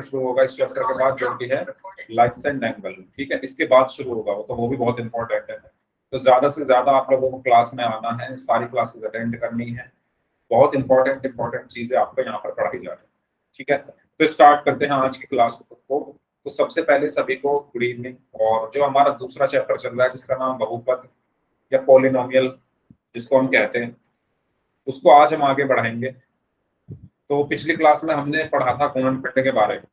शुरू होगा इस चैप्टर के बाद, जो कि है लाइट्स एंड एंगल। ठीक है, इसके बाद शुरू होगा वो, तो वो भी बहुत इंपॉर्टेंट है। तो ज्यादा से ज्यादा आप लोगों को क्लास में आना है, सारी क्लासेस अटेंड करनी है। बहुत इंपॉर्टेंट चीजें आपको यहाँ पर पढ़ाई जा रही है। ठीक है, तो स्टार्ट करते हैं आज की क्लास को। तो सबसे पहले सभी को गुड इवनिंग। और जो हमारा दूसरा चैप्टर चल रहा है जिसका नाम बहुपद या पॉलिनोमियल जिसको हम कहते हैं, उसको आज हम आगे बढ़ाएंगे। तो पिछली क्लास में हमने पढ़ा था गुणनखंड के बारे में।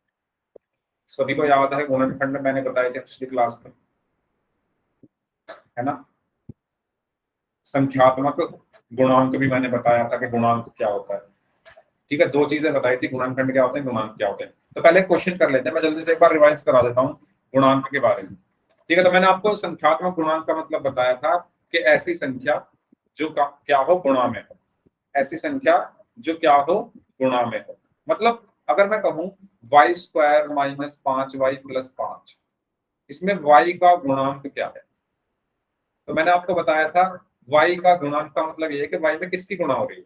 सभी को याद है गुणनखंड मैंने बताया था पिछली क्लास में, है ना। संख्यात्मक गुणांक भी मैंने बताया था कि गुणांक क्या होता है। ठीक है, दो चीजें बताई थी, गुणनखंड क्या होते हैं, गुणांक क्या होते हैं। तो पहले क्वेश्चन कर लेते हैं, मैं जल्दी से एक बार रिवाइज करा देता हूँ गुणांक के बारे में। ठीक है, तो मैंने आपको संख्यात्मक गुणांक का मतलब बताया था कि ऐसी संख्या जो क्या हो गुणा में हो, ऐसी संख्या जो क्या हो गुणा में हो। मतलब अगर मैं कहूं y² - 5y + 5, इसमें y का गुणांक क्या है। तो मैंने आपको बताया था y का गुणांक का मतलब ये है कि y में किसकी गुणा हो रही है।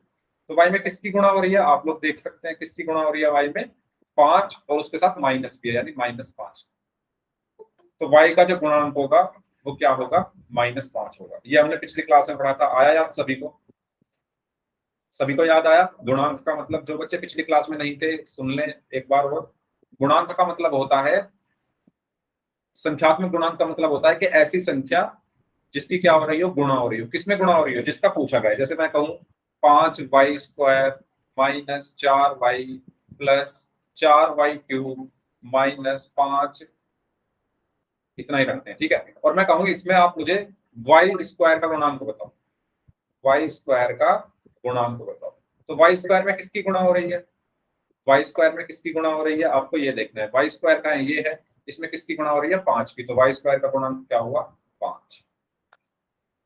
तो y में किसकी गुणा हो रही है, आप लोग देख सकते हैं किसकी गुणा हो रही है y में, 5 और उसके साथ माइनस भी है, यानी -5। तो y का जो गुणांक होगा वो क्या होगा, -5 होगा। ये हमने पिछली क्लास में पढ़ा था। आया याद सभी को? सभी को याद आया? गुणांक का मतलब, जो बच्चे पिछली क्लास में नहीं थे सुन लें एक बार। वो गुणांक का मतलब होता है, संख्यात्मक गुणांक का मतलब होता है कि ऐसी संख्या जिसकी क्या हो रही हो, गुणा हो रही हो। किसमें गुणा हो रही हो, जिसका पूछा गया है। जैसे मैं कहूँ 5y² - 4y + 4y³ - 5, इतना ही रखते हैं। ठीक है, और मैं कहूँ इसमें आप मुझे y² का गुणांक बताओ, y² का गुणांक बताओ। तो y² में किसकी गुणा हो रही है, y² में किसकी गुणा हो रही है, आपको ये देखना है। y² का है, ये है, इसमें किसकी गुणा हो रही है, 5 की। तो y² का गुणांक क्या हुआ, 5।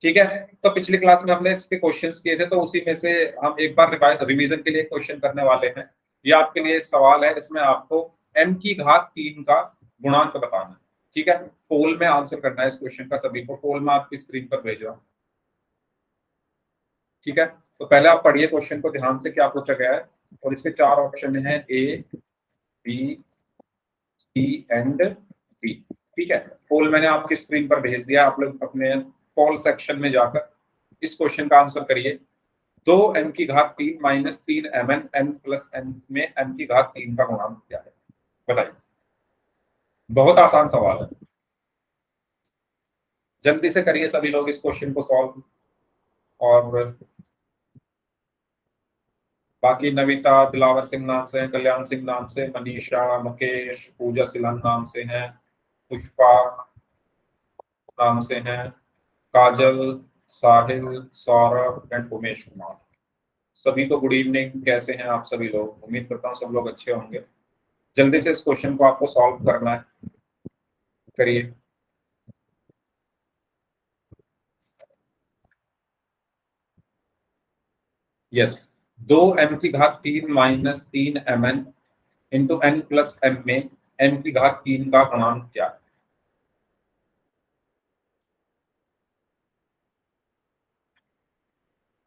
ठीक है, तो पिछली क्लास में हमने इसके क्वेश्चंस किए थे, तो उसी में से हम एक बार रिवीजन के लिए क्वेश्चन करने वाले हैं। ये आपके लिए सवाल है, इसमें आपको m³ का गुणांक बताना है। ठीक है, पोल में आंसर करना है इस क्वेश्चन का। सभी को पोल में आपकी स्क्रीन पर भेज रहा हूं। ठीक है, तो पहले आप पढ़िए क्वेश्चन को ध्यान से, क्या पूछा गया है। और इसके 4 ऑप्शन हैं, A, B, C and D। ठीक है, पोल मैंने आपकी स्क्रीन पर भेज दिया। आप लोग अपने पोल सेक्शन में जाकर इस क्वेश्चन का आंसर करिए। 2m³ - 3mn n + n में m³ का गुणांक क्या है, बताइए। बहुत आसान सवाल है, जल्दी से करिए सभी लोग इस क्वेश्चन को सॉल्व। और बाकी नविता दिलावर सिंह नाम से है, कल्याण सिंह नाम से, मनीषा, मुकेश, पूजा सिलन नाम से हैं, पुष्पा नाम से हैं, काजल, साहिल, सौरभ एंड उमेश कुमार। सभी को गुड इवनिंग। कैसे हैं आप सभी लोग? उम्मीद करता हूँ सब लोग अच्छे होंगे। जल्दी से इस क्वेश्चन को आपको सॉल्व करना है, करिए। Yes, 2m³ - 3mn into n + m में m³ का गुणांक क्या है।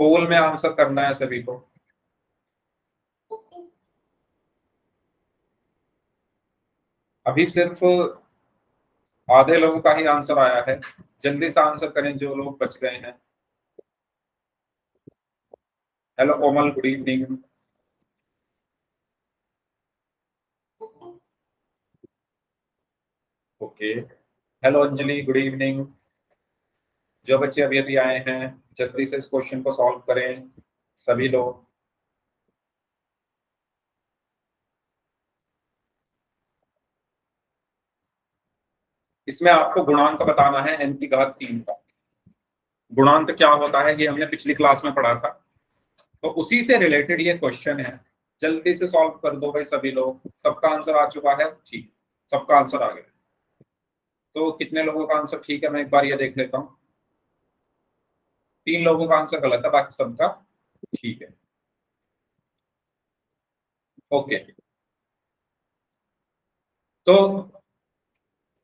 पोल में आंसर करना है सभी को। अभी सिर्फ आधे लोगों का ही आंसर आया है, जल्दी से आंसर करें जो लोग बच गए हैं। Hello Komal, good evening. Okay, hello Anjali, good evening. जो बच्चे अभी अभी आए हैं जल्दी से इस क्वेश्चन को सॉल्व करें सभी लोग। इसमें आपको गुणांक बताना है n³ का। गुणांक क्या होता है ये हमने पिछली क्लास में पढ़ा था, तो उसी से रिलेटेड ये क्वेश्चन है। जल्दी से सॉल्व कर दो भाई सभी लोग। सबका आंसर आ चुका है? ठीक, सबका आंसर आ गया। तो कितने लोगों का आंसर ठीक है, मैं एक बार ये देख लेता हूँ। 3 लोगों का आंसर गलत है, बाकी सबका ठीक है। ओके, तो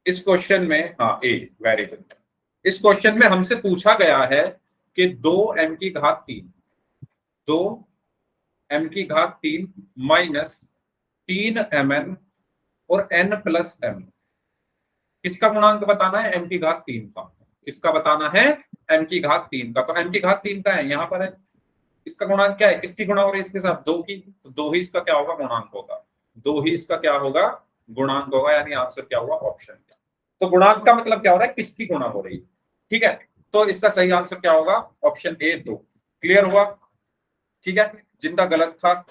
इस क्वेश्चन में, हाँ ए, वेरी गुड। इस क्वेश्चन में हमसे पूछा गया है कि 2m³, 2m³ - 3mn और n+m। किसका गुणांक बताना है? m की घात 3 का। किसका बताना है? m की घात 3 का। तो m की घात 3 का है, यहाँ पर है। इसका गुणांक क्या है? किसकी गुणा हो रही है इसके साथ? 2 की। तो 2 ही इसका क्या होगा? गुणांक होगा। 2 ही इसका क्या होगा? गुणांक होगा। यानी आंसर क्या हुआ? ऑप्शन। तो गुणांक का मतलब क्या हो रहा है? किसकी गुणा हो रही है। ठीक है, तो इसका सही आंसर क्या होगा? Option A 2। क्लियर हुआ? ठीक है, जिनका गलत था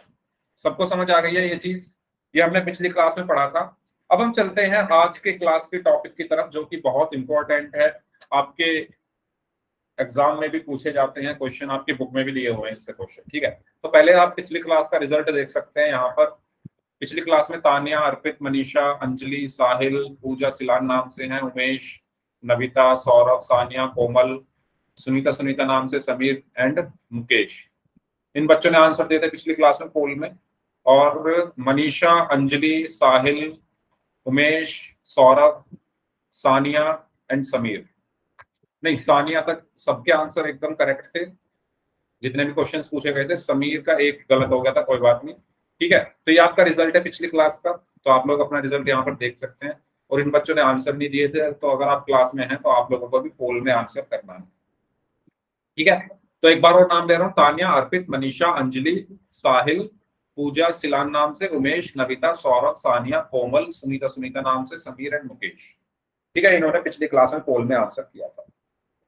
सबको समझ आ गई है ये चीज। ये हमने पिछली क्लास में पढ़ा था। अब हम चलते हैं आज के क्लास के टॉपिक की तरफ, जो कि बहुत इंपॉर्टेंट है। आपके एग्जाम में भी पूछे जाते हैं क्वेश्चन, आपकी बुक में भी लिए हुए हैं इससे क्वेश्चन। ठीक है, तो पहले आप पिछली क्लास का रिजल्ट देख सकते हैं यहाँ पर। पिछली क्लास में तानिया, अर्पित, मनीषा, अंजलि, साहिल, पूजा सिलान नाम से हैं, उमेश, नविता, सौरभ, सानिया, कोमल, सुनीता सुनीता नाम से समीर एंड मुकेश। इन बच्चों ने आंसर दिए थे पिछली क्लास में पोल में। और मनीषा, अंजलि, साहिल, उमेश, सौरभ, सानिया एंड समीर, नहीं सानिया तक सबके आंसर एकदम करेक्ट थे जितने भी क्वेश्चंस पूछे गए थे। समीर का एक गलत हो गया था, कोई बात नहीं। ठीक है, तो ये आपका रिजल्ट है पिछली क्लास का। तो आप लोग अपना रिजल्ट यहाँ पर देख सकते हैं। और इन बच्चों ने आंसर नहीं दिए थे, तो अगर आप क्लास में हैं तो आप लोगों को भी पोल में आंसर करना है। ठीक है, तो एक बार और नाम ले रहा हूँ। तानिया, अर्पित, मनीषा, अंजलि, साहिल, पूजा सिलान नाम से, उमेश, नविता, सौरभ, सानिया, कोमल, सुनीता सुनीता नाम से, समीर एंड मुकेश। ठीक है, इन्होंने पिछली क्लास में पोल में आंसर किया था।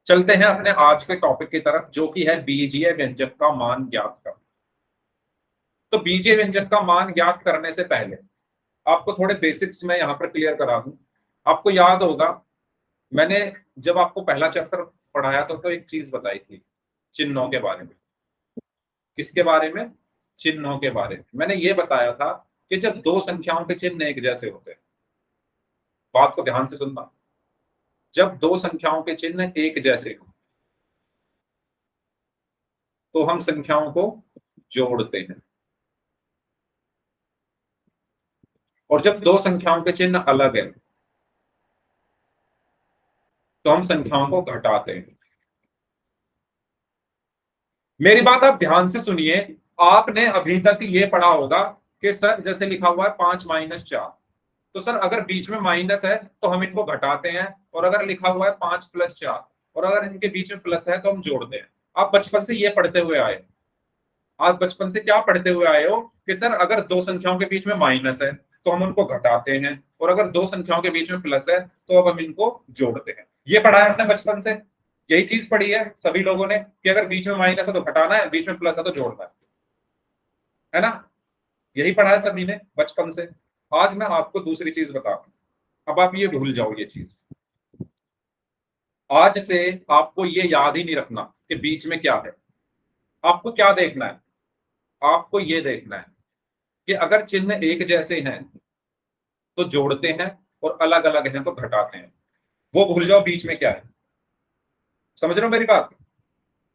चलते हैं अपने आज के टॉपिक की तरफ, जो कि है बीजीय व्यंजक का मान ज्ञात करना। तो बीजीय व्यंजक का मान ज्ञात करने से पहले आपको थोड़े बेसिक्स में यहां पर क्लियर करा दूं। आपको याद होगा मैंने जब आपको पहला चैप्टर पढ़ाया तो एक चीज बताई थी चिन्हों के बारे में। किसके बारे में? चिन्हों के बारे में। मैंने ये बताया था कि जब दो संख्याओं के चिन्ह एक जैसे होते हैं, बात को ध्यान से सुनना, जब दो संख्याओं के चिन्ह एक जैसे हो तो हम संख्याओं को जोड़ते हैं, और जब दो संख्याओं के चिन्ह अलग है तो हम संख्याओं को घटाते हैं। मेरी बात आप ध्यान से सुनिए। आपने अभी तक ये पढ़ा होगा कि सर जैसे लिखा हुआ है 5-4, तो सर अगर बीच में माइनस है तो हम इनको घटाते हैं, और अगर लिखा हुआ है 5+4 और अगर इनके बीच में प्लस है तो हम जोड़ते हैं। आप बचपन से ये पढ़ते हुए आए। आप बचपन से क्या पढ़ते हुए आए हो कि सर अगर दो संख्याओं के बीच में माइनस है तो हम उनको घटाते हैं, और अगर दो संख्याओं के बीच में प्लस है तो अब हम इनको जोड़ते हैं। ये पढ़ा है आपने बचपन से, यही चीज पढ़ी है सभी लोगों ने कि अगर बीच में माइनस है तो घटाना है, बीच में प्लस है तो जोड़ना है ना? यही पढ़ा है सभी ने बचपन से। आज मैं आपको दूसरी चीज बता रहा हूं, अब आप ये भूल जाओ ये चीज। आज से आपको ये याद ही नहीं रखना कि बीच में क्या है। आपको क्या देखना है? आपको ये देखना है कि अगर चिन्ह एक जैसे हैं तो जोड़ते हैं, और अलग अलग हैं तो घटाते हैं। वो भूल जाओ बीच में क्या है। समझ रहे हो मेरी बात?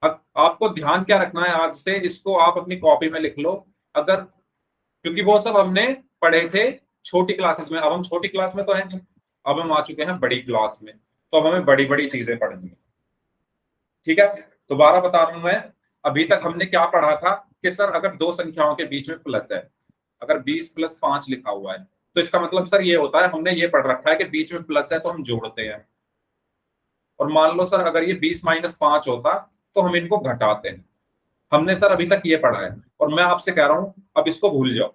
अब आपको ध्यान क्या रखना है, आज से इसको आप अपनी कॉपी में लिख लो। अगर, क्योंकि वो सब हमने पढ़े थे छोटी क्लासेस में, अब हम छोटी क्लास में तो है नहीं, अब हम आ चुके हैं बड़ी क्लास में, तो अब हमें बड़ी बड़ी चीजें पढ़नी है। ठीक है, दोबारा बता रहा हूं मैं। अभी तक हमने क्या पढ़ा था कि सर अगर दो संख्याओं के बीच में प्लस है, अगर 20+5 लिखा हुआ है तो इसका मतलब सर ये होता है, हमने ये पढ़ रखा है कि बीच में प्लस है तो हम जोड़ते हैं। और मान लो सर अगर ये 20-5 होता तो हम इनको घटाते हैं। हमने सर अभी तक ये पढ़ा है, और मैं आपसे कह रहा हूं अब इसको भूल जाओ।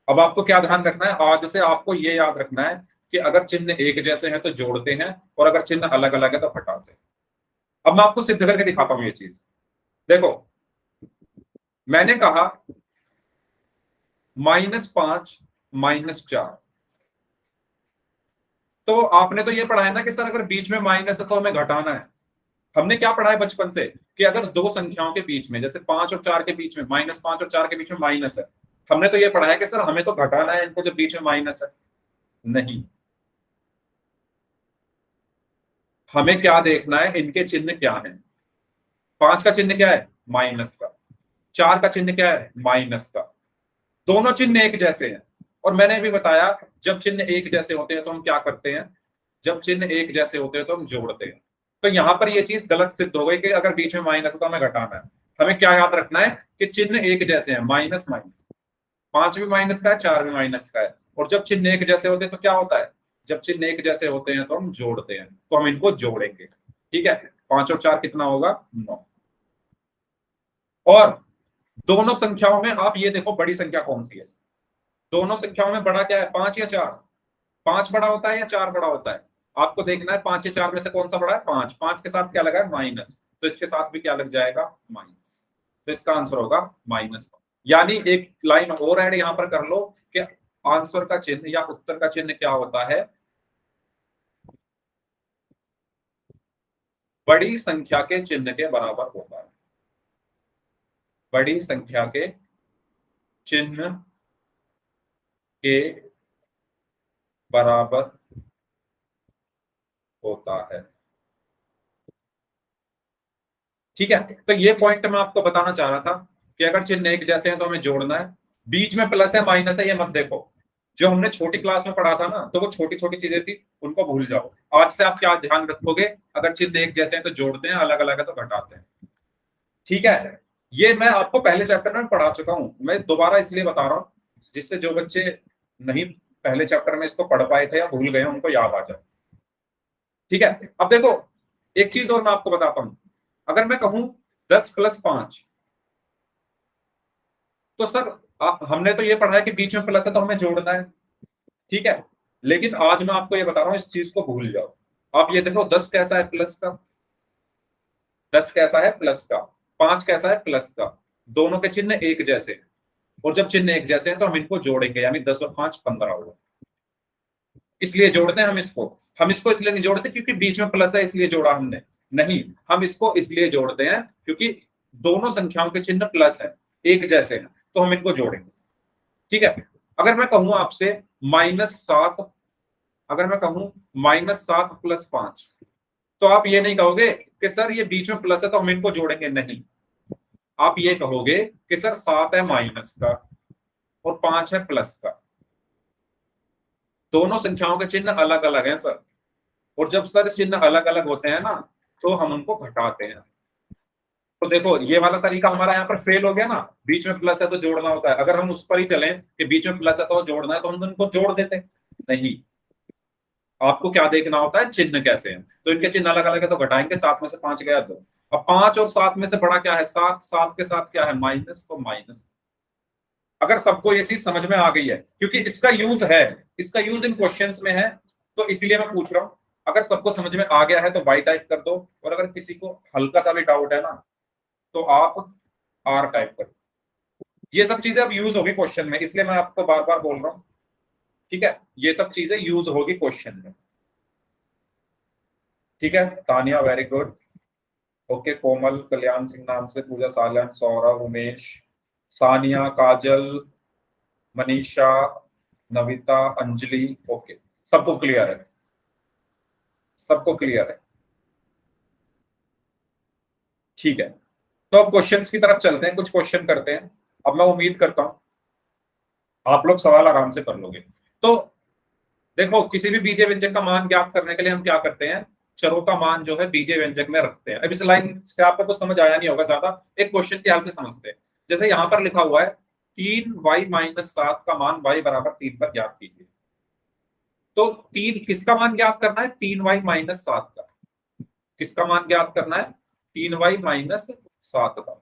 अब आपको क्या ध्यान रखना है, आज से आपको ये याद रखना है कि अगर चिन्ह एक जैसे हैं तो जोड़ते हैं, और अगर चिन्ह अलग अलग है तो घटाते हैं। अब मैं आपको सिद्ध करके दिखाता हूं ये चीज। देखो, मैंने कहा -5 -4, तो आपने तो ये पढ़ा है ना कि सर अगर बीच में माइनस है तो हमें घटाना है। हमने क्या पढ़ा है बचपन से कि अगर दो संख्याओं के बीच में, जैसे 5 और 4 के बीच में, -5 और 4 के बीच में माइनस है, हमने तो ये पढ़ा है कि सर हमें तो घटाना है इनको जब बीच में माइनस है। नहीं, हमें क्या देखना है, इनके चिन्ह क्या है। 5 का चिन्ह क्या है? माइनस का। 4 का चिन्ह क्या है? माइनस का। दोनों चिन्ह एक जैसे हैं, और मैंने भी बताया जब चिन्ह एक जैसे होते हैं तो हम क्या करते हैं, जब चिन्ह एक जैसे होते हैं तो हम जोड़ते हैं। तो यहां पर ये चीज गलत सिद्ध हो गई कि अगर बीच में माइनस है तो हमें घटाना है। हमें क्या याद रखना है कि चिन्ह एक जैसे हैं, माइनस माइनस। 5 भी माइनस का है, 4 भी माइनस का है, और जब चिन्ह एक जैसे होते हैं तो क्या होता है, जब चिन्ह एक जैसे होते हैं तो हम जोड़ते हैं, तो हम इनको जोड़ेंगे। ठीक है, 5 और 4 कितना होगा, 9। और दोनों संख्याओं में आप ये देखो बड़ी संख्या कौन सी है, दोनों संख्याओं में बड़ा क्या है, 5 या 4? 5 बड़ा होता है या 4 बड़ा होता है? आपको देखना है 5 या 4 में से कौन सा बड़ा है, 5। 5 के साथ क्या लगा है, माइनस, तो इसके साथ भी क्या लग जाएगा, माइनस। तो इसका आंसर होगा माइनस। यानी एक लाइन और ऐड यहां पर कर लो कि आंसर का चिन्ह या उत्तर का चिन्ह क्या होता है, बड़ी संख्या के चिन्ह के बराबर होता है। बड़ी संख्या के चिन्ह के बराबर होता है। ठीक है, तो ये पॉइंट मैं आपको बताना चाह रहा था कि अगर चिन्ह एक जैसे हैं तो हमें जोड़ना है। बीच में प्लस है माइनस है ये मत देखो, जो हमने छोटी क्लास में पढ़ा था ना, तो वो छोटी छोटी चीजें थी, उनको भूल जाओ। आज से आप क्या ध्यान रखोगे, अगर चिन्ह एक जैसे हैं तो जोड़ते हैं, अलग अलग है तो घटाते हैं। ठीक है, ये मैं आपको पहले चैप्टर में पढ़ा चुका हूं, मैं दोबारा इसलिए बता रहा हूं जिससे जो बच्चे नहीं पहले चैप्टर में इसको पढ़ पाए थे या भूल गए उनको याद आ जाए। ठीक है, अब देखो एक चीज और मैं आपको बताता हूं, अगर मैं कहूं 10 + 5, तो सर हमने तो ये पढ़ा है कि बीच में प्लस है तो हमें जोड़ना है। ठीक है, लेकिन आज मैं आपको ये बता रहा हूं इस चीज को भूल जाओ। आप ये देखो 10 कैसा है, प्लस का। 10 कैसा है, प्लस का। 5 कैसा है, प्लस का। दोनों के चिन्ह एक जैसे हैं, और जब चिन्ह एक जैसे हैं तो हम इनको जोड़ेंगे, यानी 10 और 5 15 होगा। इसलिए जोड़ते हैं हम इसको। हम इसको इसलिए नहीं जोड़ते क्योंकि बीच में प्लस है इसलिए जोड़ा हमने, नहीं, हम इसको इसलिए जोड़ते हैं क्योंकि दोनों संख्याओं के चिन्ह प्लस है, एक जैसे हैं, तो हम इनको जोड़ेंगे। ठीक है, अगर मैं कहूं आपसे -7, अगर मैं कहूं -7 + 5, तो आप ये नहीं कहोगे कि सर ये बीच में प्लस है तो हम इनको जोड़ेंगे, नहीं। आप ये कहोगे कि सर 7 है माइनस का और 5 है प्लस का, दोनों संख्याओं के चिन्ह अलग अलग हैं सर। और जब सर चिन्ह अलग अलग होते हैं ना, तो हम उनको घटाते हैं। तो देखो ये वाला तरीका हमारा यहाँ पर फेल हो गया ना, बीच में प्लस है तो जोड़ना होता है। अगर हम उस पर ही चलें कि बीच में प्लस है तो जोड़ना है, तो हम उनको जोड़ देते, नहीं। आपको क्या देखना होता है, चिन्ह कैसे हैं, तो इनके चिन्ह अलग अलग है तो घटाएंगे। 7 में से 5 गया तो, अब 5 और 7 में से बड़ा क्या है, 7। 7 के साथ क्या है, माइनस, तो माइनस। अगर सबको ये चीज समझ में आ गई है, क्योंकि इसका यूज है, इसका यूज इन क्वेश्चंस में है, तो इसलिए मैं पूछ रहा हूं। अगर सबको समझ में आ गया है तो वाई टाइप कर दो, और अगर किसी को हल्का सा भी डाउट है ना, तो आप आर टाइप कर दो। ये सब चीजें अब यूज होगी क्वेश्चन में, इसलिए मैं आपको बार बार बोल रहा हूँ। ठीक है, ये सब चीजें यूज होगी क्वेश्चन में। ठीक है, तानिया वेरी गुड। ओके, कोमल, कल्याण सिंह नाम से, पूजा सालन, सौरभ, उमेश, सानिया, काजल, मनीषा, नविता, अंजलि। ओके, सबको क्लियर है, सबको क्लियर है। ठीक है, तो अब क्वेश्चंस की तरफ चलते हैं, कुछ क्वेश्चन करते हैं। अब मैं उम्मीद करता हूं आप लोग सवाल आराम से कर लोगे। तो देखो, किसी भी बीजे व्यंजक का मान ज्ञात करने के लिए हम क्या करते हैं, चरों का मान जो है बीजे व्यंजक में रखते हैं। अब इस लाइन से आपको कुछ समझ आया नहीं होगा ज्यादा, एक क्वेश्चन की हेल्प से समझते हैं। जैसे यहां पर लिखा हुआ है 3y - 7 का मान y = 3 पर ज्ञात कीजिए। तो 3 किसका मान ज्ञात करना है, 3y - 7 का। किसका मान ज्ञात करना है, 3y - 7 का।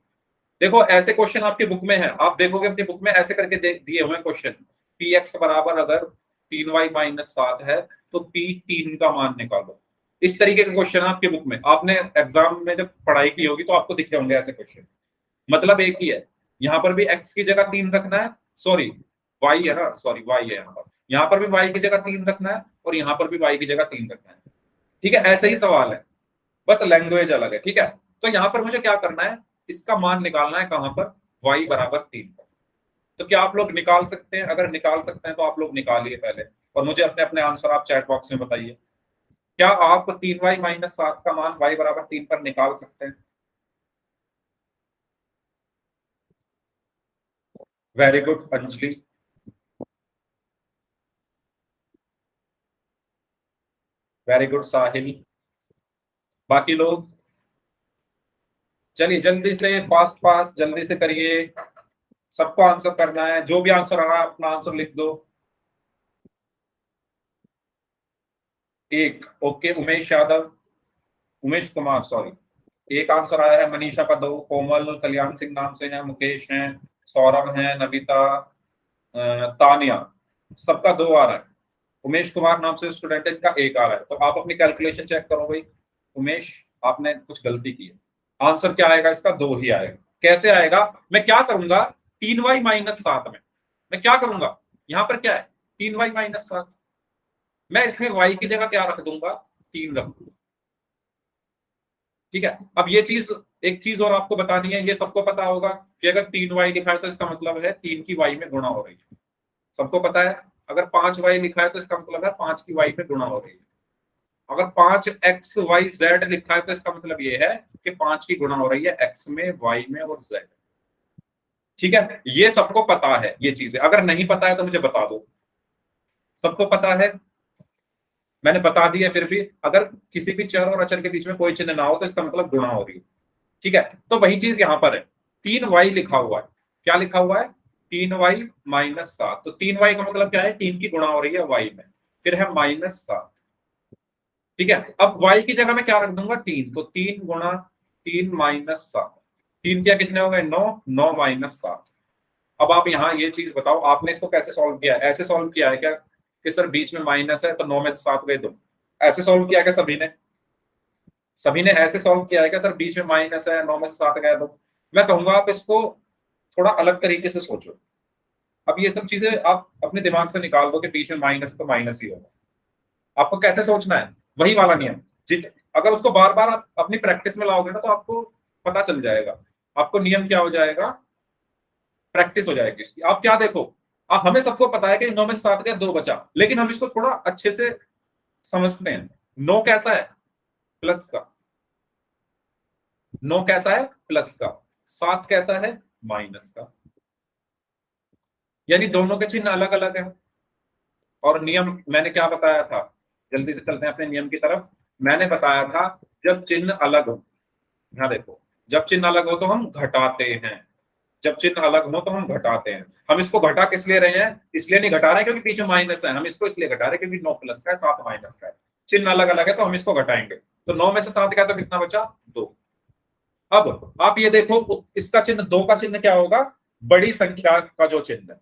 देखो ऐसे क्वेश्चन आपके बुक में है, आप देखोगे अपनी बुक में ऐसे करके दिए हुए क्वेश्चन। पी एक्स बराबर अगर 3y - 7 है तो p3 का मान निकालो। इस तरीके के क्वेश्चन आपके बुक में, आपने एग्जाम में जब पढ़ाई की होगी तो आपको दिखे होंगे ऐसे क्वेश्चन। मतलब एक ही है, यहाँ पर भी x की जगह 3 रखना है, सॉरी y है ना, सॉरी y है यहाँ पर भी y की जगह 3 रखना है, और यहाँ पर भी y की जगह 3 रखना है। ठीक है, ऐसे ही सवाल है, बस लैंग्वेज अलग है। ठीक है, तो यहाँ पर मुझे क्या करना है, इसका मान निकालना है कहां पर, y = 3 पर। तो क्या आप लोग निकाल सकते हैं, अगर निकाल सकते हैं तो आप लोग निकालिए पहले, और मुझे अपने अपने आंसर आप चैट बॉक्स में बताइए। क्या आप 3y - 7 का मान y = 3 पर निकाल सकते हैं? Very good Anjali, very good Sahil. बाकी लोग चलिए जल्दी से, फास्ट फास्ट जल्दी से करिए, सबको आंसर करना है। जो भी आंसर आ रहा है अपना आंसर लिख दो। एक। ओके, उमेश यादव, उमेश कुमार सॉरी, एक आंसर आया है। मनीषा का दो, कोमल कल्याण सिंह नाम से है, मुकेश हैं, सौरभ हैं, नविता, तानिया, सबका दो आ रहा है। उमेश कुमार नाम से स्टूडेंट है, इनका एक आ रहा है। तो आप अपनी कैलकुलेशन चेक करो भाई। उमेश, आपने कुछ गलती की है। आंसर क्या आएगा इसका? दो ही आएगा। कैसे आएगा? मैं क्या करूंगा, 3y-7 में मैं क्या करूंगा, यहां पर क्या है, 3y-7, मैं इसमें y की जगह क्या रख दूंगा, 3 रख दूंगा। ठीक है। अब ये चीज, एक चीज और आपको बतानी है, ये सबको पता होगा कि अगर 3y लिखा है तो इसका मतलब है 3 की y में गुणा हो रही है, सबको पता है। अगर 5y लिखा है तो इसका मतलब है 5 की y में गुणा हो रही है। अगर 5xyz लिखा है तो इसका मतलब ये है कि 5 की गुणा हो रही है x में, y में और z। ठीक है, ये सबको पता है ये चीजें। अगर नहीं पता है तो मुझे बता दो। सबको पता है, मैंने बता दिया। फिर भी अगर किसी भी चर और अचर के बीच में कोई चिन्ह ना हो तो इसका मतलब गुणा हो रही है। ठीक है, तो वही चीज यहां पर है। 3y लिखा हुआ है, क्या लिखा हुआ है, 3y-7। तो 3y का मतलब क्या है, 3 की गुणा हो रही है y में, फिर है -7। ठीक है, अब y की जगह में क्या रख दूंगा, 3। तो 3 गुणा 3-7, 3 क्या कितने हो गए, 9, 9-7। अब आप यहाँ ये चीज बताओ, आपने इसको कैसे सॉल्व किया है? ऐसे सॉल्व किया है क्या कि सर बीच में माइनस है तो 9 में से 7 गए दो? ऐसे सॉल्व किया क्या सभी ने? सभी ने ऐसे सॉल्व किया है क्या, सर बीच में माइनस है 9 में से 7 गए दो? मैं कहूंगा आप इसको थोड़ा अलग तरीके से सोचो। अब ये सब चीजें आप अपने दिमाग से निकाल दो कि बीच में माइनस है तो माइनस ही होगा। आपको कैसे सोचना है, वही वाला नियम। अगर उसको बार बार आप अपनी प्रैक्टिस में लाओगे ना तो आपको पता चल जाएगा। आपको नियम क्या हो जाएगा, प्रैक्टिस हो जाएगी इसकी। आप क्या देखो, हमें सबको पता है कि 9 में से 7 गया 2 बचा, लेकिन हम इसको थोड़ा अच्छे से समझते हैं। 9 कैसा है, प्लस का। 9 कैसा है, प्लस का। 7 कैसा है, माइनस का। यानी दोनों के चिन्ह अलग अलग हैं। और नियम मैंने क्या बताया था, जल्दी से चलते हैं अपने नियम की तरफ। मैंने बताया था जब चिन्ह अलग हो, यहाँ देखो, जब चिन्ह अलग हो तो हम घटाते हैं, जब चिन्ह अलग हो तो हम घटाते हैं। हम इसको घटा किस लिए रहे हैं, इसलिए नहीं घटा रहे हैं क्योंकि पीछे माइनस है, हम इसको इसलिए घटा रहे हैं क्योंकि 9 प्लस का है 7 माइनस का है। चिन्ह अलग अलग है तो हम इसको घटाएंगे। तो 9 में से 7 का तो कितना बचा, 2। अब आप ये देखो, इसका चिन्ह, 2 का चिन्ह क्या होगा, बड़ी संख्या का जो चिन्ह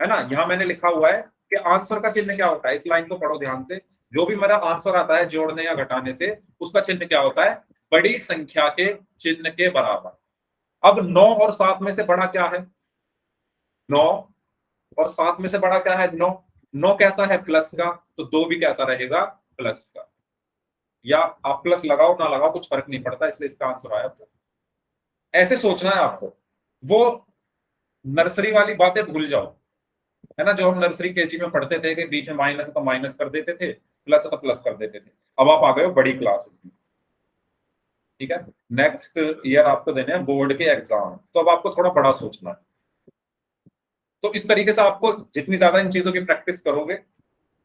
है ना, यहां मैंने लिखा हुआ है कि आंसर का चिन्ह क्या होता है। इस लाइन को पढ़ो ध्यान से। जो भी मेरा आंसर आता है जोड़ने या घटाने से, उसका चिन्ह क्या होता है, बड़ी संख्या के चिन्ह के बराबर। अब 9 और 7 में से बड़ा क्या है, 9 और 7 में से बड़ा क्या है, 9। 9 कैसा है, प्लस का, तो 2 भी कैसा रहेगा, प्लस का। या आप प्लस लगाओ ना लगाओ कुछ फर्क नहीं पड़ता, इसलिए इसका आंसर आया। तो ऐसे सोचना है आपको। वो नर्सरी वाली बातें भूल जाओ, है ना, जो हम नर्सरी केजी में पढ़ते थे कि बीच में माइनस है तो माइनस कर देते थे, प्लस है तो प्लस कर देते थे। अब आप आ गए हो बड़ी क्लास में। ठीक है, नेक्स्ट ईयर आपको देने हैं बोर्ड के एग्जाम, तो अब आपको थोड़ा बड़ा सोचना है। तो इस तरीके से आपको जितनी ज्यादा इन चीजों की प्रैक्टिस करोगे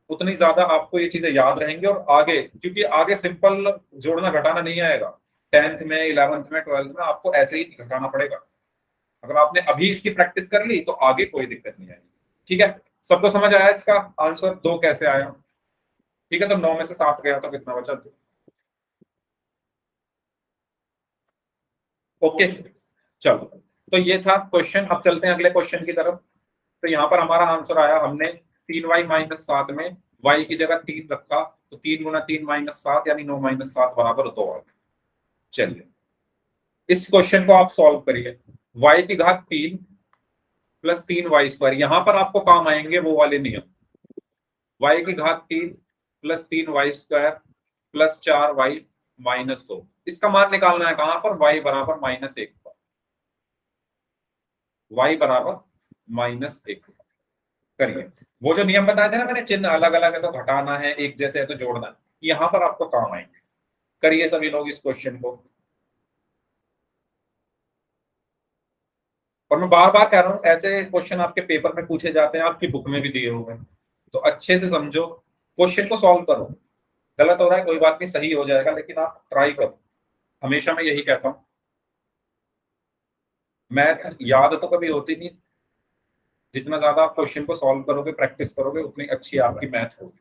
उतनी ज्यादा आपको ये चीजें याद रहेंगी। और आगे, क्योंकि आगे सिंपल जोड़ना घटाना नहीं आएगा, 10th में, 11th में, 12th में आपको ऐसे ही घटाना पड़ेगा। अगर आपने अभी इसकी प्रैक्टिस कर ली तो आगे कोई दिक्कत नहीं आएगी। ठीक है, सबको समझ आया इसका आंसर 2 कैसे आया? ठीक है, तो 9 में से 7 गया तो कितना बचा, 2। ओके, चलो, तो ये था क्वेश्चन। अब चलते हैं अगले क्वेश्चन की तरफ। तो यहाँ पर हमारा आंसर आया, हमने 3y-7 में y की जगह 3 रखा, तो 3 गुना 3-7 यानी 9-7 बराबर 2 आ गया। चलिए, इस क्वेश्चन को आप सॉल्व करिए। y की घात 3 प्लस 3y², यहां पर आपको काम आएंगे वो वाले नियम। y की घात 3 प्लस 3y² प्लस 4y-2, इसका मान निकालना है कहां पर, y बराबर -1 पर। y बराबर -1 करिए। वो जो नियम बताए थे ना मैंने, चिन्ह अलग अलग है तो घटाना है, एक जैसे है तो जोड़ना है, यहां पर आपको काम आएंगे। करिए सभी लोग इस क्वेश्चन को। और मैं बार बार कह रहा हूं, ऐसे क्वेश्चन आपके पेपर में पूछे जाते हैं, आपकी बुक में भी दिए हुए हैं, तो अच्छे से समझो, क्वेश्चन को सॉल्व करो। गलत हो रहा है कोई बात नहीं, सही हो जाएगा, लेकिन आप ट्राई करो। हमेशा मैं यही कहता हूँ, मैथ याद तो कभी होती नहीं, जितना ज्यादा आप क्वेश्चन को सॉल्व करोगे, प्रैक्टिस करोगे, उतनी अच्छी आपकी मैथ होगी।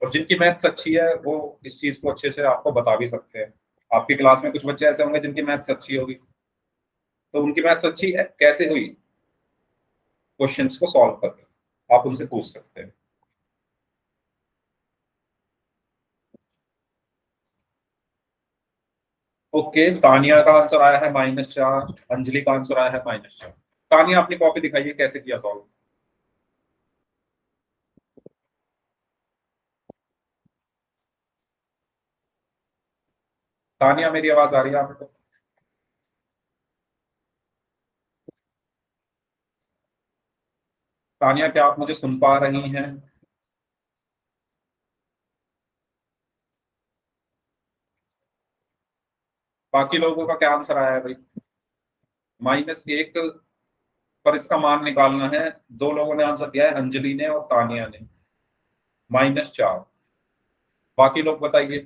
और जिनकी मैथ्स अच्छी है वो इस चीज को अच्छे से आपको बता भी सकते हैं। आपकी क्लास में कुछ बच्चे ऐसे होंगे जिनकी मैथ्स अच्छी होगी, तो उनकी मैथ्स अच्छी है कैसे हुई, क्वेश्चंस को सॉल्व करके आप उनसे पूछ सकते हैं। ओके, तानिया का आंसर आया है -4, अंजलि का आंसर आया है -4। तानिया अपनी कॉपी दिखाइए कैसे किया सॉल्व। तानिया मेरी आवाज आ रही है आपको? तानिया क्या आप मुझे सुन पा रही हैं? बाकी लोगों का क्या आंसर आया है भाई? -1, पर इसका मान निकालना है। दो लोगों ने आंसर दिया है, अंजलि ने और तानिया ने, -4। बाकी लोग बताइए,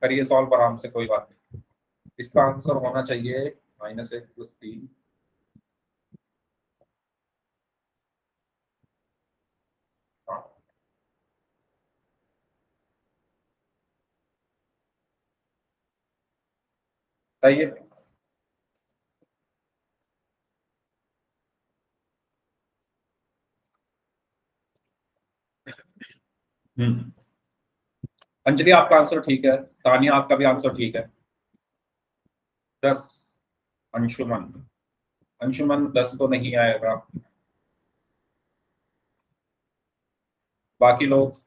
करिए सॉल्व आराम से, कोई बात नहीं। इसका आंसर होना चाहिए -1 + 3। हाँ, बताइए। हम्म, अंजलि आपका आंसर ठीक है, तानिया आपका भी आंसर ठीक है। 10। अंशुमन, अंशुमन 10 तो नहीं आएगा। बाकी लोग?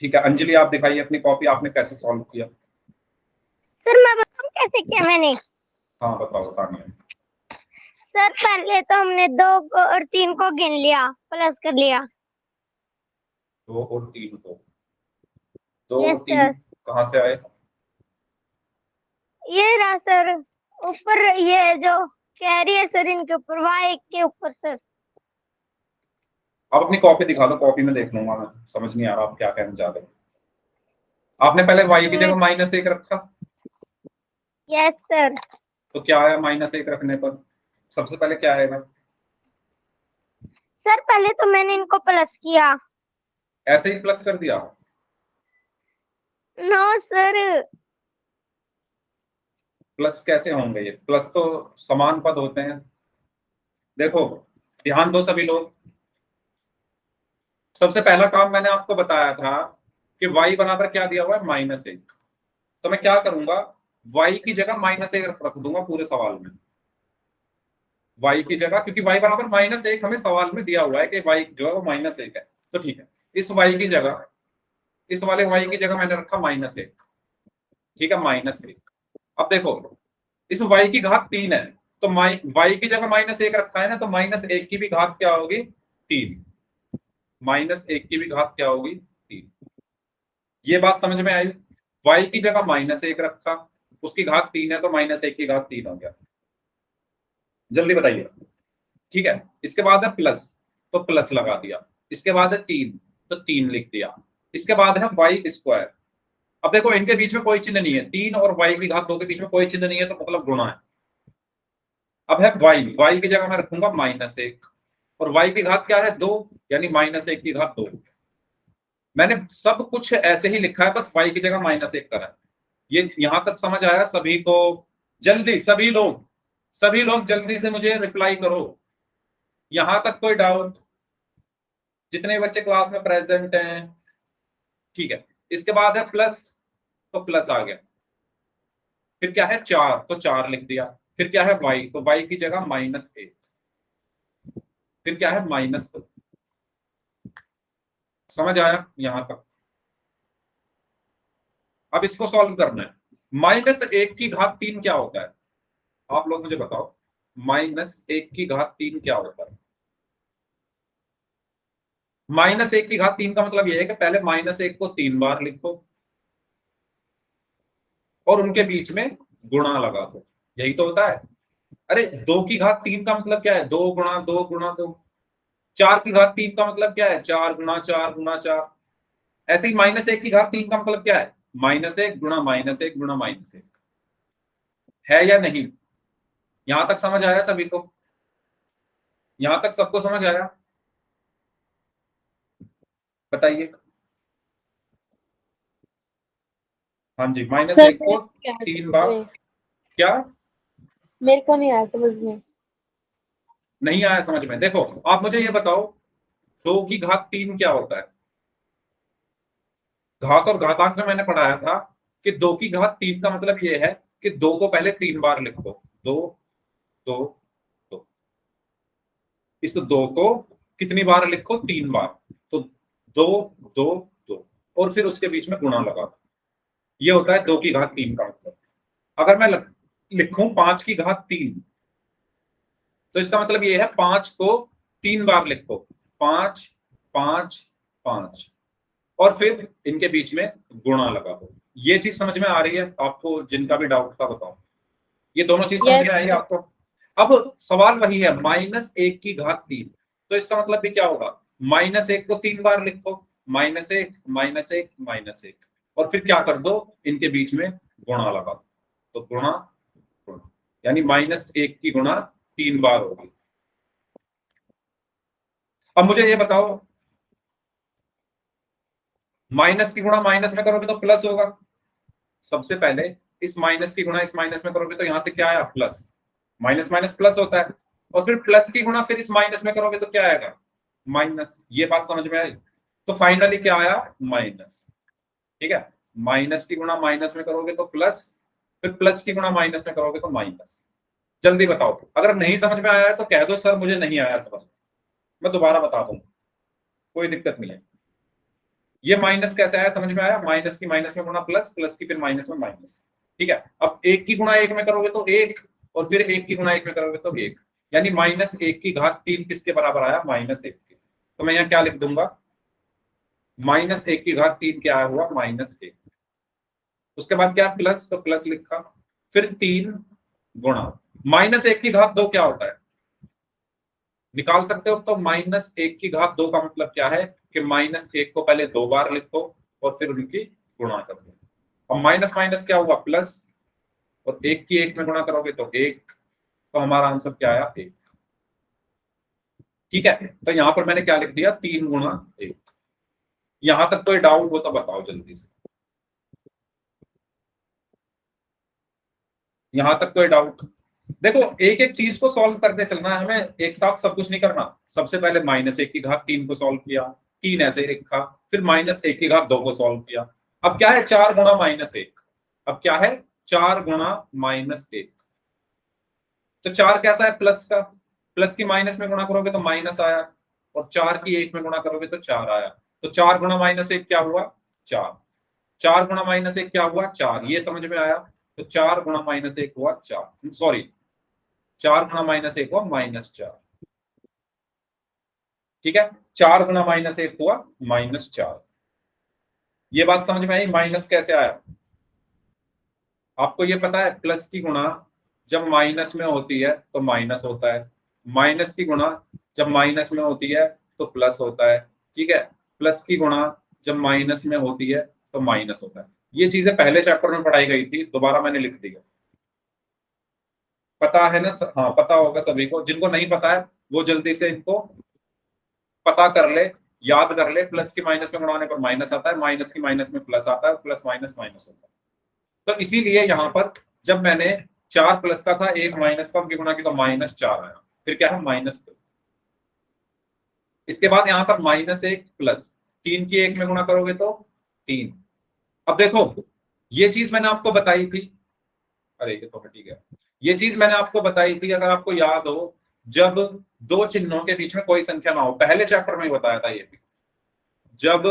ठीक है, अंजलि आप दिखाइए अपनी कॉपी, आपने कैसे सॉल्व किया? सर मैं बताऊं कैसे किया मैंने? हाँ बताओ तानिया। सर पहले तो हमने 2 और 3 को गिन लिया, प्लस कर लिया। 2 और 3 को? दो यस और तीन सर। कहाँ से आए? ये रहा सर, ऊपर ये जो कह रही है सर, इनके ऊपर, वाई के ऊपर सर। आप अपनी कॉपी दिखा दो, कॉपी में देख लूंगा मैं, समझ नहीं आ रहा आप क्या कहना चाह रहे हो। आपने पहले y की जगह -1 रखा, यस सर। तो क्या आया -1 रखने पर? सबसे पहले क्या आएगा? सर पहले तो मैंने इनको प्लस किया। ऐसे ही प्लस कर दिया? No sir. प्लस कैसे होंगे? ये प्लस तो समान पद होते हैं। देखो, ध्यान दो सभी लोग। सबसे पहला काम मैंने आपको बताया था कि y बराबर क्या दिया हुआ है, -1। तो मैं क्या करूंगा, y की जगह -1 रख दूंगा पूरे सवाल में। y की जगह, क्योंकि y बराबर -1 हमें सवाल में दिया हुआ है कि y जो है वो -1 है, तो ठीक है। इस y की जगह, इस वाले y की जगह मैंने रखा -1। ठीक है, -1। अब देखो, इस y की घात 3 है, तो y की जगह -1 रखा है ना, तो -1 की भी घात क्या होगी, 3। -1 की भी घात क्या होगी, 3। ये बात समझ में आई? y की जगह -1 रखा, उसकी घात 3 है, तो -1 की घात 3 हो गया। जल्दी बताइए। ठीक है, इसके बाद है प्लस, तो प्लस लगा दिया। इसके बाद है 3, तो 3 लिख दिया। इसके बाद है y²। अब देखो, इनके बीच में कोई चिन्ह नहीं है, 3 और y की घात 2 के बीच में कोई चिन्ह नहीं है, तो मतलब गुणा है। अब है y की जगह मैं रखूंगा -1, और y की घात क्या है, 2, यानी -1 की घात 2। मैंने सब कुछ ऐसे ही लिखा है, बस y की जगह -1 करा है। ये यहां तक समझ आया सभी को? जल्दी सभी लोग जल्दी से मुझे रिप्लाई करो। यहां तक कोई डाउट? जितने बच्चे क्लास में प्रेजेंट हैं? ठीक है। इसके बाद है प्लस, तो प्लस आ गया। फिर क्या है, 4, तो 4 लिख दिया। फिर क्या है y, तो y की जगह -1। फिर क्या है, -2। समझ आया यहां तक? अब इसको सॉल्व करना है। -1 की घात 3 क्या होता है, आप लोग मुझे बताओ। -1 की घात 3 क्या होता है? -1 की घात 3 का मतलब यह है कि पहले -1 को 3 बार लिखो और उनके बीच में गुणा लगा दो। यही तो होता है। अरे 2 की घात 3 का मतलब क्या है, 2 गुणा 2 गुणा 2। 4 की घात 3 का मतलब क्या है, 4 गुणा 4 गुणा 4। ऐसे ही -1 की घात 3 का मतलब क्या है, -1 गुणा -1 गुणा -1। है या नहीं? यहां तक समझ आया सभी को? यहां तक सबको समझ आया? बताइए। हाँ जी, सर -1 मेरे को को क्या है 3 समझ बार। में, क्या मेरे को नहीं आया समझ में। नहीं आया समझ में? देखो, आप मुझे ये बताओ, 2 की घात 3 क्या होता है? घात और घातांक में मैंने पढ़ाया था कि 2 की घात 3 का मतलब ये है कि 2 को पहले 3 बार लिखो। 2, 2, 2। इस 2 को कितनी बार लिखो? 3 बार। तो 2, 2, 2, और फिर उसके बीच में गुणा लगा दो। ये होता है 2 की घात 3 का मतलब। अगर मैं लिखूं 5 की घात 3, तो इसका मतलब ये है 5 को 3 बार लिखो। 5, 5, 5, और फिर इनके बीच में गुणा लगा दो। ये चीज समझ में आ रही है आपको? जिनका भी डाउट था बताओ। ये दोनों चीज समझ में यस आई सर। आपको? अब सवाल वही है, -1 की घात 3, तो इसका मतलब भी क्या होगा? -1 को 3 बार लिखो। -1, -1, -1, और फिर क्या कर दो? इनके बीच में गुणा लगा दो। तो गुणा, गुणा, यानी -1 की गुणा 3 बार होगी। अब मुझे ये बताओ, माइनस की गुणा माइनस में करोगे तो प्लस होगा। सबसे पहले इस माइनस की गुणा इस माइनस में करोगे तो यहां से क्या आया? प्लस। माइनस माइनस प्लस होता है। और फिर प्लस की गुणा फिर इस माइनस में करोगे तो क्या आएगा? माइनस। ये बात समझ में आई? तो फाइनली क्या आया? माइनस। ठीक है, माइनस की गुणा माइनस में करोगे तो प्लस, फिर प्लस की गुणा माइनस में करोगे तो माइनस। जल्दी बताओ, अगर नहीं समझ में आया है तो कह दो सर मुझे नहीं आया समझ में, मैं दोबारा बता दूंगा, कोई दिक्कत नहीं है। ये माइनस कैसे आया? समझ में आया? माइनस की माइनस में गुणा प्लस, प्लस की फिर माइनस में माइनस। ठीक है, अब 1 की गुणा 1 में करोगे तो 1, और फिर 1 की गुणा 1 में करोगे तो 1, यानी -1 की घात 3 किसके बराबर आया? -1 के। तो मैं यहाँ क्या लिख दूंगा? -1 की घात 3 क्या हुआ? -1। उसके बाद क्या? प्लस, तो प्लस लिखा, फिर 3 गुणा -1 की घात 2 क्या होता है? निकाल सकते हो? तो -1 की घात 2 का मतलब क्या है कि -1 को पहले 2 बार लिखो और फिर उनकी गुणा कर दो। अब माइनस माइनस क्या हुआ? प्लस, और 1 की 1 में गुणा करोगे तो 1, तो हमारा आंसर क्या आया? 1। ठीक है, तो यहां पर मैंने क्या लिख दिया? 3 गुणा 1। यहां तक कोई डाउट हो तो बताओ जल्दी से। यहां तक कोई डाउट? देखो, एक एक चीज को सॉल्व करते चलना है हमें, एक साथ सब कुछ नहीं करना। सबसे पहले -1 की घात 3 को सॉल्व किया, 3 ऐसे ही लिखा, फिर -1 की घात 2 को सॉल्व किया। अब क्या है? 4 गुणा -1। अब क्या है? 4 गुणा -1। तो 4 कैसा है? प्लस का। प्लस की माइनस में गुणा करोगे तो माइनस आया, और 4 की 1 में गुणा करोगे तो 4 आया। तो 4 गुणा -1 क्या हुआ? 4। 4 गुणा -1 क्या हुआ? 4। ये समझ में आया? तो 4 गुणा -1 हुआ 4, सॉरी, 4 गुणा -1 हुआ -4। ठीक है, 4 गुणा -1 हुआ -4। ये बात समझ में आई? माइनस कैसे आया? आपको ये पता है, प्लस की गुणा जब माइनस में होती है तो माइनस होता है, माइनस की गुणा जब माइनस में होती है तो प्लस होता है। ठीक है, प्लस की गुणा जब माइनस में होती है तो माइनस होता है। ये चीजें पहले चैप्टर में पढ़ाई गई थी, दोबारा मैंने लिख दी है। पता है ना? हाँ, पता होगा सभी को। जिनको नहीं पता है वो जल्दी से इनको पता कर ले, याद कर ले। प्लस की माइनस में गुणाने पर माइनस आता है, माइनस की माइनस में प्लस आता है, प्लस माइनस माइनस होता है। तो इसीलिए यहां पर जब मैंने 4 प्लस का था, 1 माइनस का, उनकी गुणा की तो -4 आया, फिर क्या है? -2। इसके बाद यहां पर -1 प्लस 3 की 1 में गुणा करोगे तो 3। अब देखो, ये चीज मैंने आपको बताई थी, अरे ये तो हट ही गया। ये चीज मैंने आपको बताई थी, अगर आपको याद हो, जब दो चिन्हों के बीच में कोई संख्या ना हो, पहले चैप्टर में ही बताया था ये भी। जब,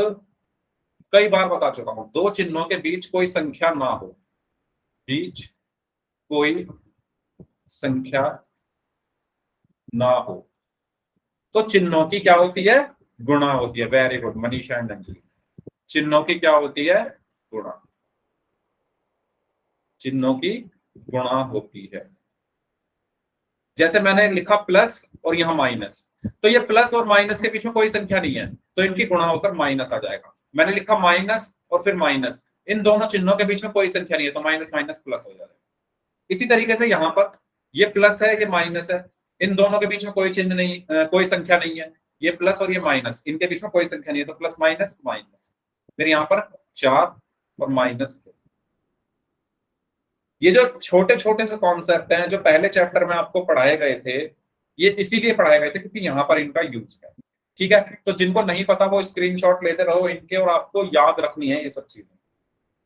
कई बार बता चुका हूं, दो चिन्हों के बीच कोई संख्या ना हो, बीच कोई संख्या ना हो, तो चिन्हों की क्या होती है? गुणा होती है। Very good Manisha and Anjali. चिन्हों की क्या होती है? गुणा। चिन्हों की गुणा होती है। जैसे मैंने लिखा प्लस और यहां माइनस, तो ये प्लस और माइनस के बीच में कोई संख्या नहीं है, तो इनकी गुणा होकर माइनस आ जाएगा। मैंने लिखा माइनस और फिर माइनस, इन दोनों चिन्हों के बीच में कोई संख्या नहीं है, तो माइनस माइनस प्लस हो जाएगा। इसी तरीके से यहां पर ये प्लस है, ये माइनस है, इन दोनों के बीच में कोई चिन्ह नहीं, कोई संख्या नहीं है, ये प्लस और ये माइनस, इनके बीच में कोई संख्या नहीं है, तो प्लस माइनस माइनस, फिर यहाँ पर 4 और माइनस 2। ये जो छोटे छोटे से कॉन्सेप्ट हैं जो पहले चैप्टर में आपको पढ़ाए गए थे, ये इसीलिए पढ़ाए गए थे क्योंकि यहाँ पर इनका यूज है। ठीक है, तो जिनको नहीं पता वो स्क्रीनशॉट लेते रहो इनके, और आपको याद रखनी है ये सब चीजें।